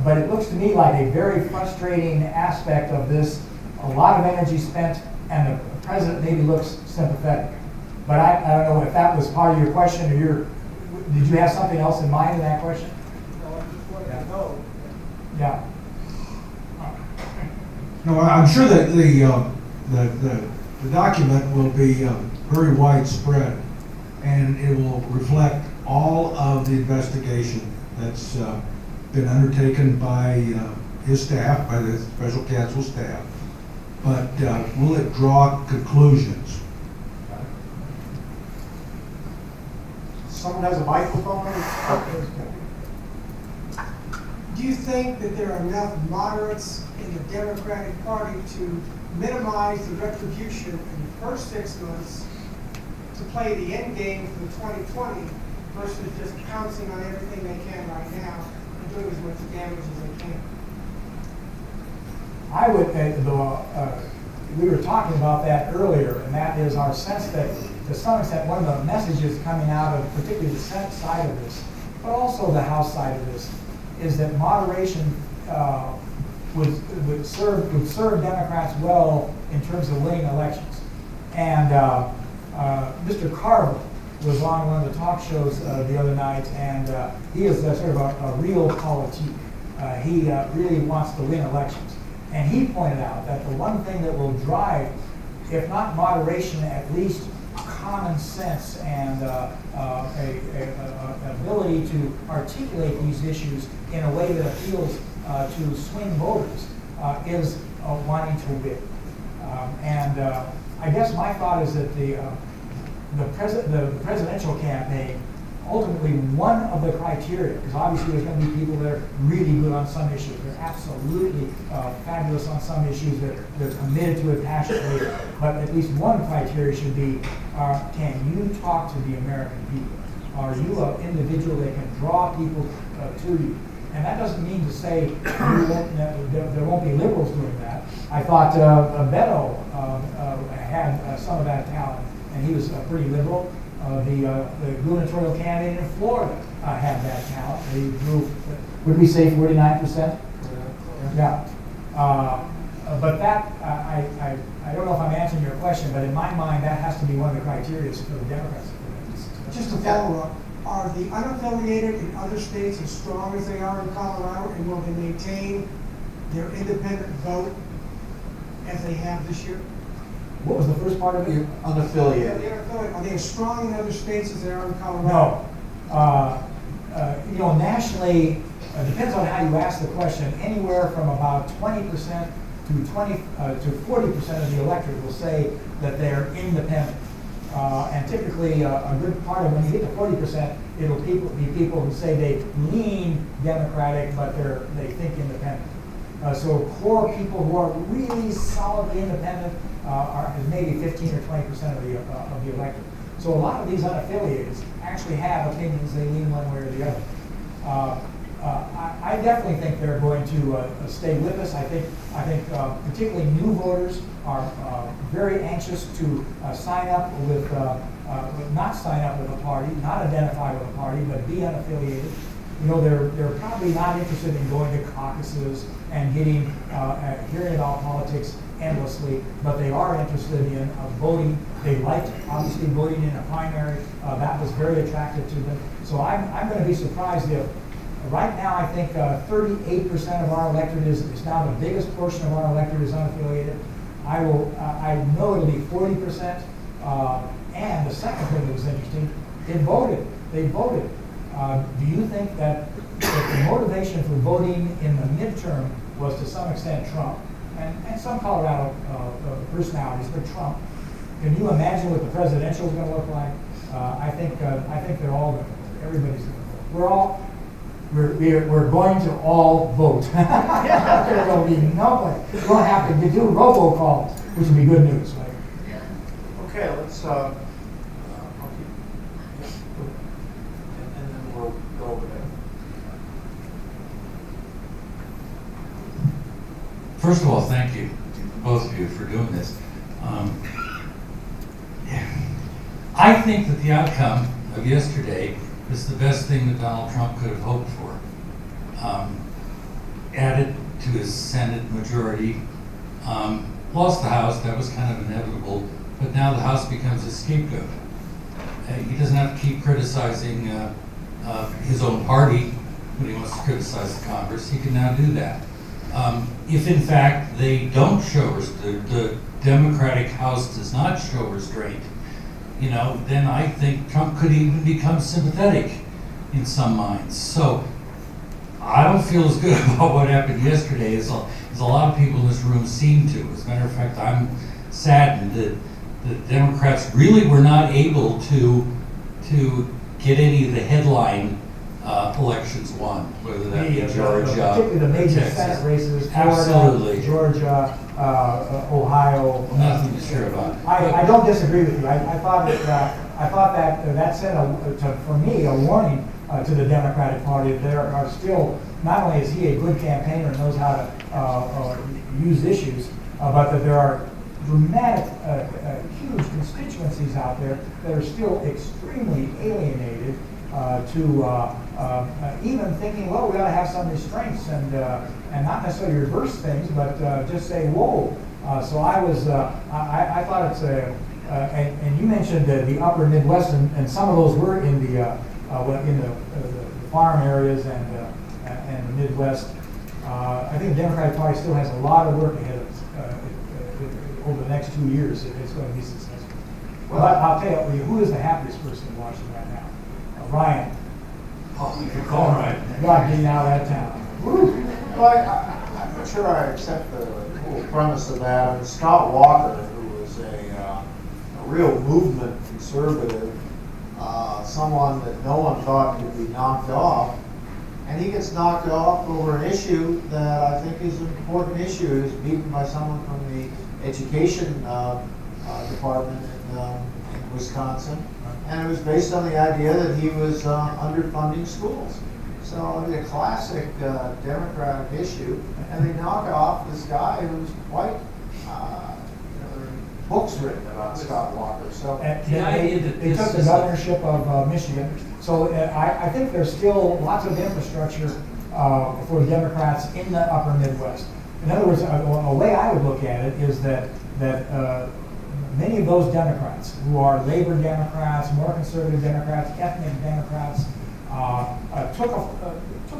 But it looks to me like a very frustrating aspect of this. A lot of energy spent, and the president maybe looks sympathetic. But I don't know if that was part of your question, or did you have something else in mind in that question? No, I just wanted to know. Yeah. No, I'm sure that the document will be very widespread, and it will reflect all of the investigation that's been undertaken by his staff, by the special counsel staff. But will it draw conclusions? Someone has a microphone? Do you think that there are enough moderates in the Democratic Party to minimize the retribution in the first 6 months to play the end game for the 2020 versus just pouncing on everything they can right now and doing as much damage as they can? I would, we were talking about that earlier, and that is our sense that, to some extent, one of the messages coming out of particularly the Senate side of this, but also the House side of this, is that moderation would serve Democrats well in terms of winning elections. And Mr. Carvin was on one of the talk shows the other night, and he is sort of a real politique. He really wants to win elections. And he pointed out that the one thing that will drive, if not moderation, at least common sense and an ability to articulate these issues in a way that appeals to swing voters is wanting to win. And I guess my thought is that the presidential campaign, ultimately one of the criteria, because obviously there's going to be people that are really good on some issues, they're absolutely fabulous on some issues, they're committed to it passionately, but at least one criteria should be, can you talk to the American people? Are you an individual that can draw people to you? And that doesn't mean to say there won't be liberals doing that. I thought Beto had some of that talent, and he was pretty liberal. The gubernatorial candidate in Florida had that talent. He grew, would we say 49%? Yeah. But that, I don't know if I'm answering your question, but in my mind, that has to be one of the criteria for the Democrats. Just to follow up, are the unaffiliated in other states as strong as they are in Colorado, and will they maintain their independent vote as they have this year? What was the first part of it? Unaffiliated. Are they as strong in other states as they are in Colorado? No. Nationally, depends on how you ask the question. Anywhere from about 20% to 40% of the electorate will say that they're independent. And typically, a good part of when you get to 40%, it'll be people who say they lean Democratic, but they think independent. So core people who are really solidly independent is maybe 15 or 20% of the electorate. So a lot of these unaffiliated actually have opinions they lean one way or the other. I definitely think they're going to stay with us. I think particularly new voters are very anxious to sign up with, not sign up with a party, not identify with a party, but be unaffiliated. You know, they're probably not interested in going to caucuses and getting hearing about politics endlessly, but they are interested in voting. They liked obviously voting in a primary. That was very attractive to them. So I'm going to be surprised if right now I think 38% of our electorate is now the biggest portion of our electorate is unaffiliated. I know it'll be 40%. And the second thing that was interesting, they voted. Do you think that the motivation for voting in the midterm was to some extent Trump and some Colorado personalities, but Trump? Can you imagine what the presidential is going to look like? I think they're all going to vote. Everybody's going to vote. We're going to all vote. There will be nobody. We won't have to do robocalls, which would be good news, right? Okay, let's, and then we'll go over there. First of all, thank you, both of you, for doing this. I think that the outcome of yesterday is the best thing that Donald Trump could have hoped for. Added to his Senate majority, lost the House, that was kind of inevitable, but now the House becomes a scapegoat. He doesn't have to keep criticizing his own party when he wants to criticize the Congress. He can now do that. If in fact they don't show, the Democratic House does not show restraint, then I think Trump could even become sympathetic in some minds. So I don't feel as good about what happened yesterday as a lot of people in this room seem to. As a matter of fact, I'm saddened that the Democrats really were not able to get any of the headline elections won, whether that be Georgia, particularly the major Texas. Senate races, Absolutely. Florida, Georgia, Ohio. Nothing to share about. I don't disagree with you. I thought that sent for me a warning to the Democratic Party. There are still, not only is he a good campaigner and knows how to use issues, but that there are dramatic, huge constituencies out there that are still extremely alienated to even thinking, well, we ought to have some restraints and not necessarily reverse things, but just say, whoa. So I thought it's and you mentioned the upper Midwest, and some of those were in the farm areas and the Midwest. I think the Democratic Party still has a lot of work ahead of it over the next 2 years if it's going to be successful. Well, I'll tell you, who is the happiest person in Washington right now? Ryan. Oh, you can call Ryan. God, getting out of that town. Woo. Well, I'm not sure I accept the whole premise of that. I mean, Scott Walker, who was a real movement conservative, someone that no one thought could be knocked off, and he gets knocked off over an issue that I think is an important issue. He was beaten by someone from the education department in Wisconsin, and it was based on the idea that he was underfunding schools. So it's a classic Democratic issue, and they knock off this guy who's quite, there are books written about Scott Walker. So And The idea that they this took the is a- governorship of Michigan. So I think there's still lots of infrastructure for Democrats in the upper Midwest. In other words, a way I would look at it is that many of those Democrats who are labor Democrats, more conservative Democrats, ethnic Democrats, took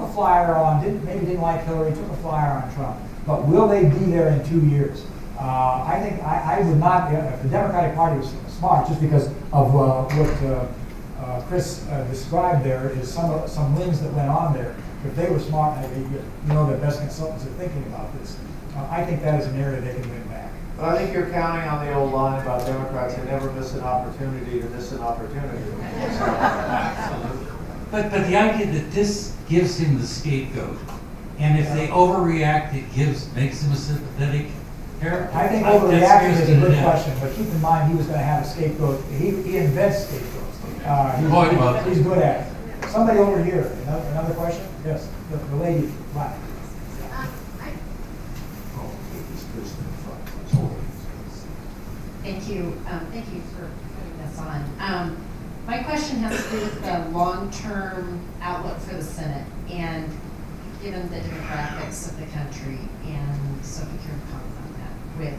a flyer on, maybe didn't like Hillary, took a flyer on Trump. But will they be there in 2 years? I think I would not, if the Democratic Party was smart, just because of what Chris described there, is some wins that went on there. If they were smart, the best consultants are thinking about this. I think that is an area they can win back. But I think you're counting on the old line about Democrats who never miss an opportunity to miss an opportunity. But the idea that this gives him the scapegoat, and if they overreact, it makes him a sympathetic character. I think That overreacting scares is a me to good death. question, but keep in mind, he was going to have a scapegoat. He invents scapegoats. Floyd was. He's good at it. Somebody over here, another question? Yes, the lady, black. Thank you. Thank you for putting this on. My question has to do with the long-term outlook for the Senate, and given the demographics of the country, and so if you can comment on that, with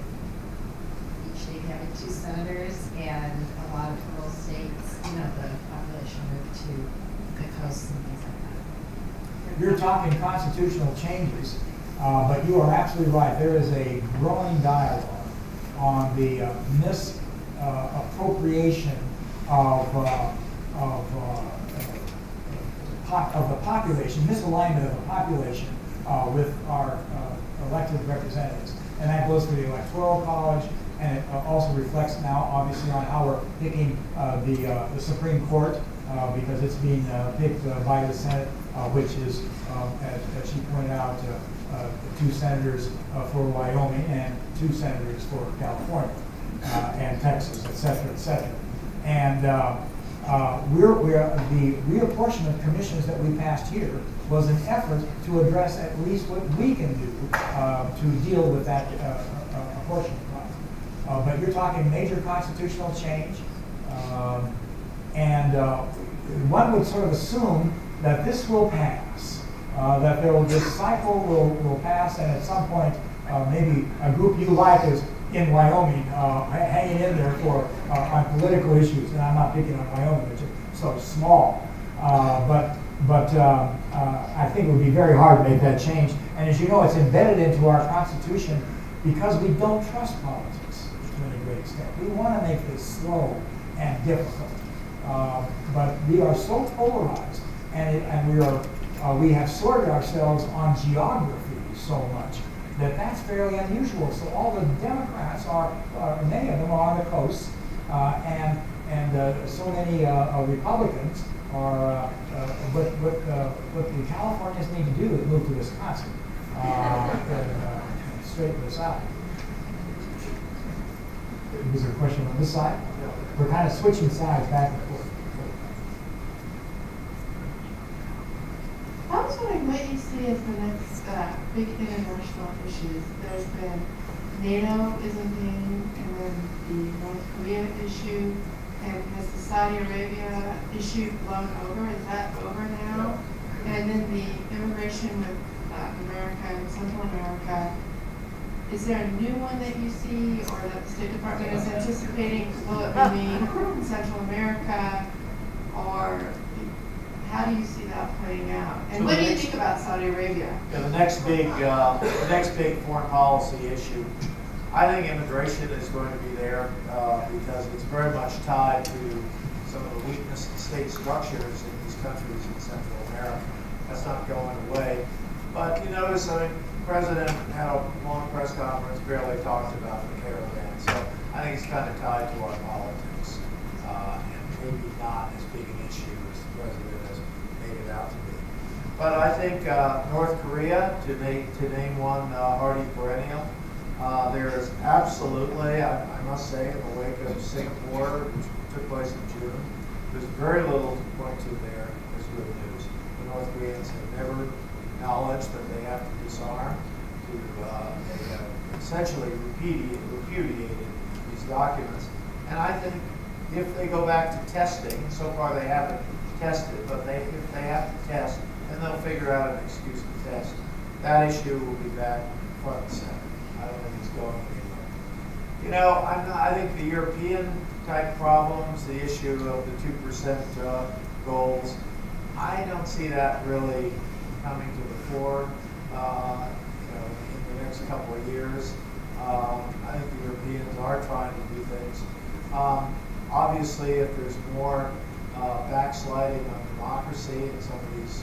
each state having 2 senators and a lot of rural states, the population moved to the coast and things like that. You're talking constitutional changes, but you are absolutely right. There is a growing dialogue on the misappropriation of the population, misalignment of the population with our elected representatives. And that goes to the Electoral College, and it also reflects now, obviously, on how we're picking the Supreme Court, because it's being picked by the Senate, which is, as she pointed out, 2 senators for Wyoming and 2 senators for California and Texas, et cetera, et cetera. And the reapportionment commissions that we passed here was an effort to address at least what we can do to deal with that apportionment problem. But you're talking major constitutional change, and one would sort of assume that this will pass, that this cycle will pass, and at some point, maybe a group you like is in Wyoming, hanging in there for on political issues, and I'm not picking on Wyoming, which is so small, but I think it would be very hard to make that change. And as you know, it's embedded into our Constitution because we don't trust politics to any great extent. We want to make this slow and difficult, but we are so polarized, and we have sorted ourselves on geography so much that's fairly unusual. So all the Democrats many of them are on the coast, and so many Republicans are. What the Californians need to do is move to Wisconsin and straighten this out. Was there a question on this side? We're kind of switching sides back and forth. I was wondering what you see as the next big international issues. There's been NATO is a thing, and then the North Korea issue, and has the Saudi Arabia issue blown over? Is that over now? And then the immigration with America and Central America. Is there a new one that you see, or that the State Department is anticipating? Will it be Central America, or how do you see that playing out? And what do you think about Saudi Arabia? Yeah, the next big foreign policy issue, I think immigration is going to be there because it's very much tied to some of the weakness in state structures in these countries in Central America. That's not going away. But you notice, I mean, the president had a long press conference, barely talked about the caravan. So I think it's kind of tied to our politics, and maybe not as big an issue as the president has made it out to be. But I think North Korea, to name one hardy perennial, there is absolutely, I must say, in the wake of Singapore, which took place in June, there's very little to point to there as good news. The North Koreans have never acknowledged that they have to disarm. They have essentially repudiated these documents. And I think if they go back to testing, so far they haven't tested, but if they have to test, then they'll figure out an excuse to test. That issue will be back front and center. I don't think it's going anywhere. You know, I think the European type problems, the issue of the 2% goals, I don't see that really coming to the fore. In the next couple of years. I think the Europeans are trying to do things. Obviously, if there's more backsliding on democracy in some of these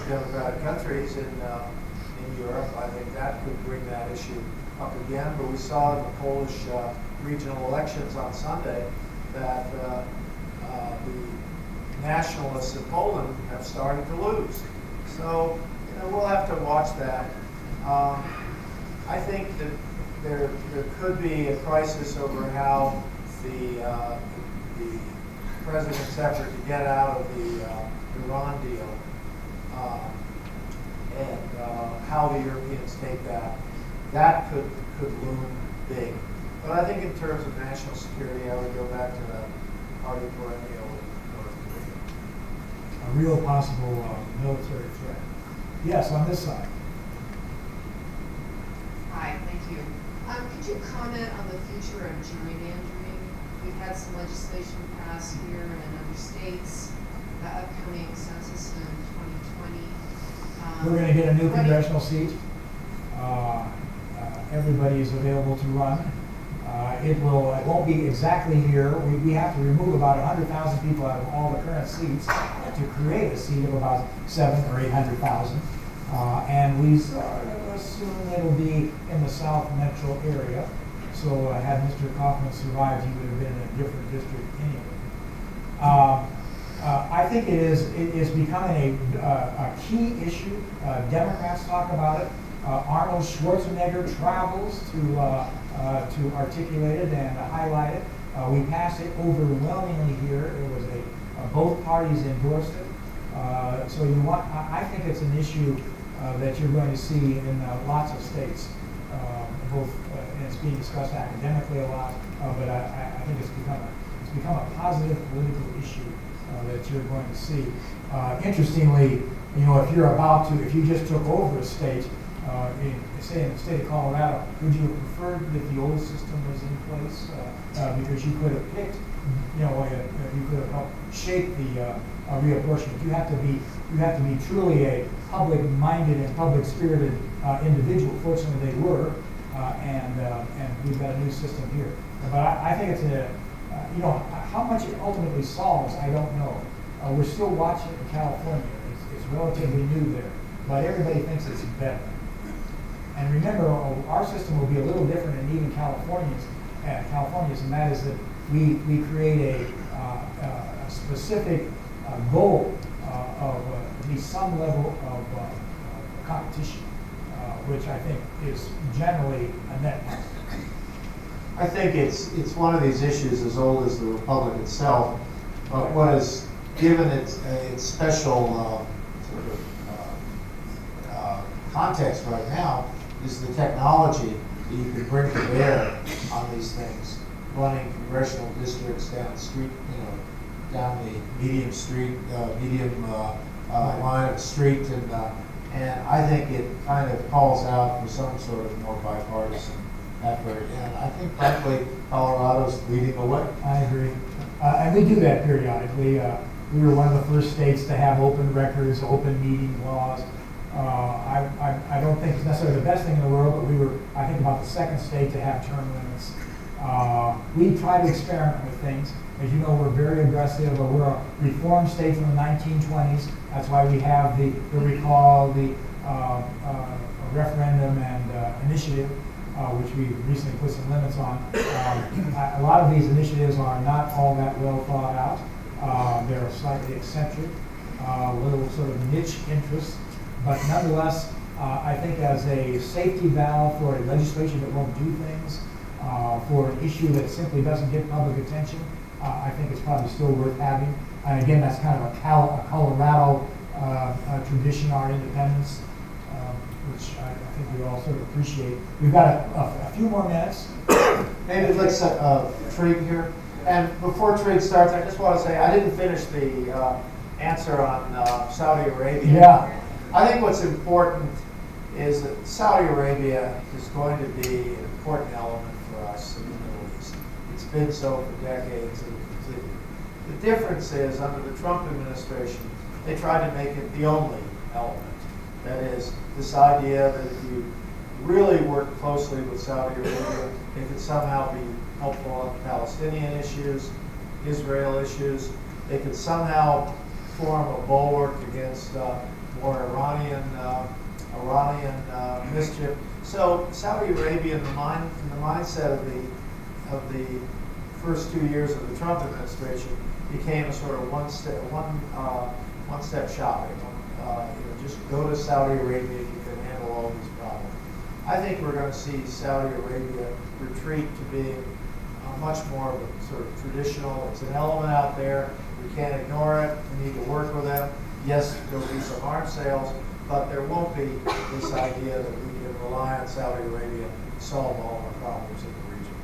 democratic countries in Europe, I think that could bring that issue up again. But we saw in the Polish regional elections on Sunday that the nationalists in Poland have started to lose. So, we'll have to watch that. I think that there could be a crisis over how the president's effort to get out of the Iran deal and how the Europeans take that. That could loom big. But I think in terms of national security, I would go back to the hardy perennial in North Korea. A real possible military threat. Yes, on this side. Hi, thank you. Could you comment on the future of gerrymandering? We've had some legislation passed here and in other states, the upcoming census in 2020. We're going to get a new congressional seat. Everybody is available to run. It won't be exactly here. We have to remove about 100,000 people out of all the current seats to create a seat of about 700,000 or 800,000. And we assume it'll be in the South Metro area. So had Mr. Kaufman survived, he would have been in a different district anyway. I think it is becoming a key issue. Democrats talk about it. Arnold Schwarzenegger travels to articulate it and highlight it. We passed it overwhelmingly here. It was both parties endorsed it. So I think it's an issue that you're going to see in lots of states, and it's being discussed academically a lot. But I think it's become a positive political issue that you're going to see. Interestingly, if you just took over a state, say in the state of Colorado, would you have preferred that the old system was in place? Because you could have picked, you could have helped shape the reapportionment. You have to be truly a public-minded and public-spirited individual. Fortunately, they were, and we've got a new system here. But I think it's how much it ultimately solves, I don't know. We're still watching it in California. It's relatively new there, but everybody thinks it's better. And remember, our system will be a little different than even California's, and that is that we create a specific goal of at least some level of competition, which I think is generally a net. I think it's one of these issues as old as the Republic itself, but what is given its special context right now is the technology that you can bring to bear on these things, running congressional districts down the street, down the medium line of the street, and I think it kind of calls out for some sort of more bipartisan effort. And I think, frankly, Colorado's leading the way. I agree, and we do that periodically. We were one of the first states to have open records, open meeting laws. I don't think it's necessarily the best thing in the world, but we were, I think, about the second state to have term limits. We try to experiment with things. As you know, we're very aggressive. We're a reform state from the 1920s. That's why we have the recall, the a referendum and initiative, which we recently put some limits on. A lot of these initiatives are not all that well thought out. They're slightly eccentric, little sort of niche interests, but nonetheless, I think as a safety valve for a legislation that won't do things, for an issue that simply doesn't get public attention, I think it's probably still worth having. And again, that's kind of a Colorado tradition, our independence, which I think we all sort of appreciate. We've got a few more minutes. Maybe let's Trig here. And before Trig starts, I just want to say I didn't finish the answer on Saudi Arabia. Yeah. I think what's important is that Saudi Arabia is going to be an important element for us in the Middle East. It's been so for decades and will continue. The difference is under the Trump administration, they tried to make it the only element. That is, this idea that if you really work closely with Saudi Arabia, they could somehow be helpful on Palestinian issues, Israel issues. They could somehow form a bulwark against more Iranian mischief. So Saudi Arabia, in the mindset of the first 2 years of the Trump administration, became a sort of one step shopping. Just go to Saudi Arabia if you can handle all these problems. I think we're going to see Saudi Arabia retreat to being much more of a sort of traditional. It's an element out there. We can't ignore it. We need to work with them. Yes, there'll be some arms sales, but there won't be this idea that we can rely on Saudi Arabia to solve all our problems in the region.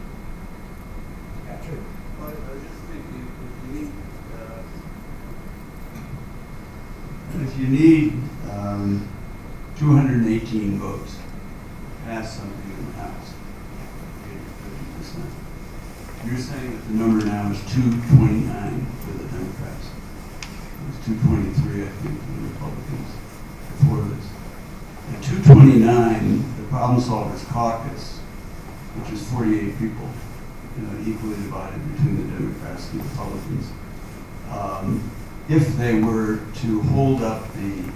Yeah, true. Well, I was just thinking, if you need 218 votes to pass something in the House, 50%. You're saying that the number now is 229 for the Democrats. It was 223, I think, for the Republicans before this. At 229, the Problem Solvers Caucus, which is 48 people, equally divided between the Democrats and the Republicans, if they were to hold up the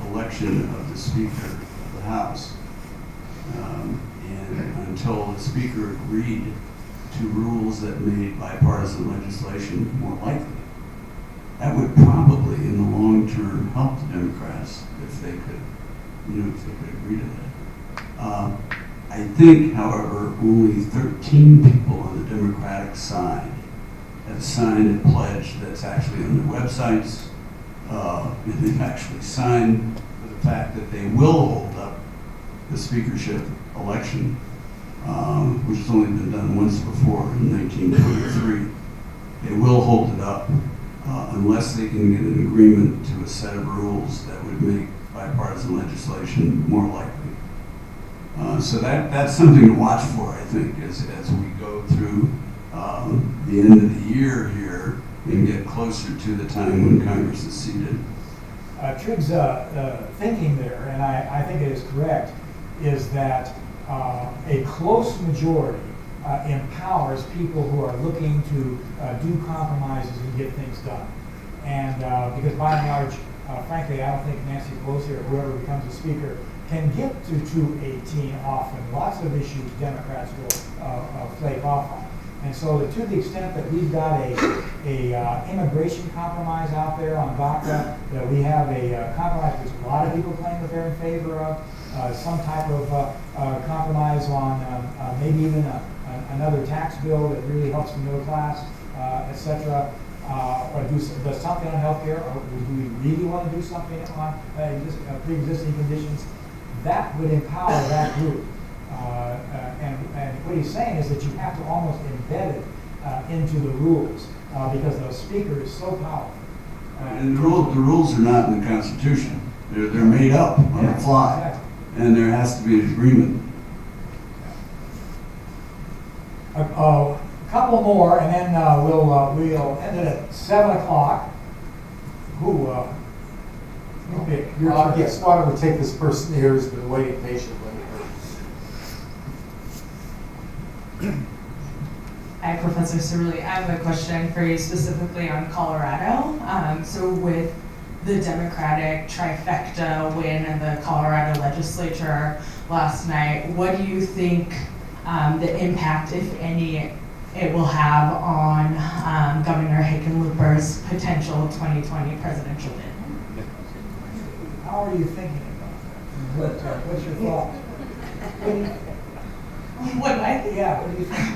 election of the Speaker of the House, and until the Speaker agreed to rules that made bipartisan legislation more likely, that would probably, in the long term, help the Democrats if they could, if they could agree to that. I think, however, only 13 people on the Democratic side have signed a pledge that's actually on their websites, and they've actually signed for the fact that they will hold up the speakership election, which has only been done once before in 1923. They will hold it up unless they can get an agreement to a set of rules that would make bipartisan legislation more likely. So that's something to watch for, I think, as we go through the end of the year here and get closer to the time when Congress is seated. Trig's thinking there, and I think it is correct, is that a close majority empowers people who are looking to do compromises and get things done. And because by and large, frankly, I don't think Nancy Pelosi or whoever becomes the speaker can get to 218 often. Lots of issues Democrats will flake off on. And so to the extent that we've got a immigration compromise out there on DACA, that we have a compromise which a lot of people claim that they're in favor of, some type of compromise on maybe even another tax bill that really helps the middle class, etc. Or does something on healthcare, or do we really want to do something on pre-existing conditions? That would empower that group. And what he's saying is that you have to almost embed it into the rules because the speaker is so powerful. And the rules are not in the Constitution. They're made up on the fly, exactly. And there has to be an agreement. A couple more, and then we'll end it at 7 o'clock. Yes, why don't we take this person here who's been waiting patiently. Hi, Professor Ciruli. I have a question for you specifically on Colorado. So with the Democratic trifecta win in the Colorado legislature last night. What do you think the impact, if any, it will have on Governor Hickenlooper's potential 2020 presidential bid? How are you thinking about that? What's your thought? What do I think? Yeah, what do you think?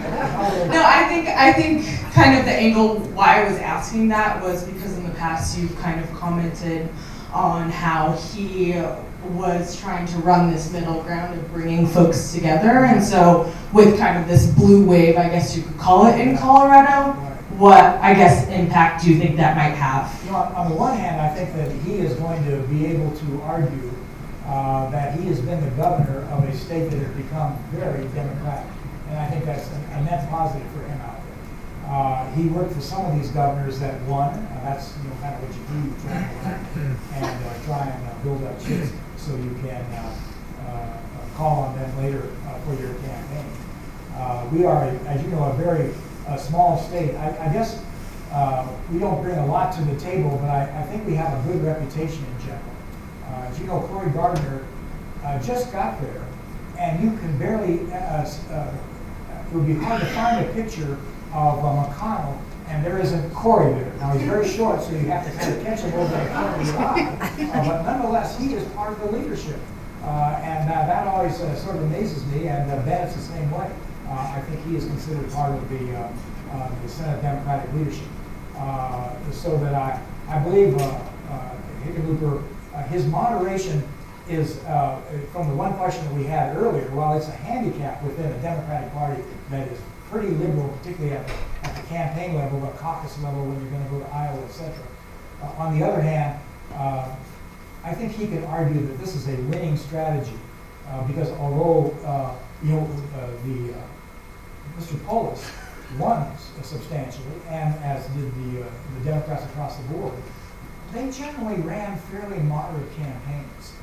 No, I think kind of the angle why I was asking that was because in the past you've kind of commented on how he was trying to run this middle ground of bringing folks together, and so with kind of this blue wave, I guess you could call it, in Colorado, what, I guess, impact do you think that might have? You know, on the one hand, I think that he is going to be able to argue that he has been the governor of a state that has become very democratic. And I think that's a net positive for him out there. He worked for some of these governors that won. That's kind of what you do, you try and build up chips so you can call on them later for your campaign. We are, as you know, a very small state. I guess we don't bring a lot to the table, but I think we have a good reputation in general. As you know, Cory Gardner just got there, and you can barely, it would be hard to find a picture of McConnell, and there isn't Cory there. Now, he's very short, so you have to kind of catch him over the corner of your eye. But nonetheless, he is part of the leadership. And that always sort of amazes me, and Bennett's the same way. I think he is considered part of the Senate Democratic leadership. So that I believe Hickenlooper, his moderation is, from the one question that we had earlier, while it's a handicap within a Democratic Party that is pretty liberal, particularly at the campaign level, the caucus level, when you're going to go to Iowa, etc. On the other hand, I think he could argue that this is a winning strategy because although Mr. Polis won substantially, and as did the Democrats across the board, they generally ran fairly moderate campaigns.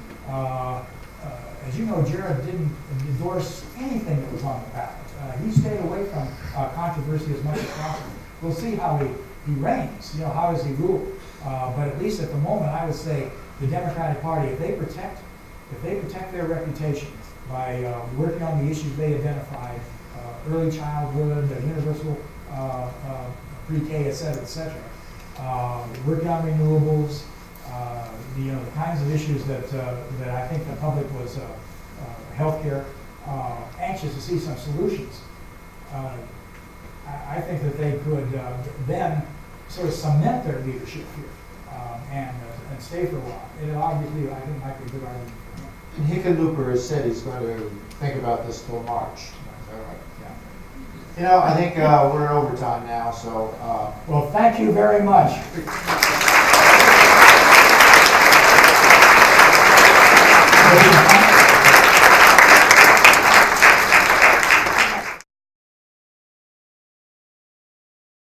As you know, Jared didn't endorse anything that was on the ballot. He stayed away from controversy as much as possible. We'll see how he reigns. How does he rule? But at least at the moment, I would say the Democratic Party, if they protect their reputation by working on the issues they identified, early childhood, universal pre-K, et cetera, working on renewables, the kinds of issues that I think the public was healthcare anxious to see some solutions. I think that they could then sort of cement their leadership here and stay for a while. It obviously, I think, might be a good argument for him. And Hickenlooper has said he's going to think about this till March. Is that right? Yeah. I think we're in overtime now, so. Well, thank you very much.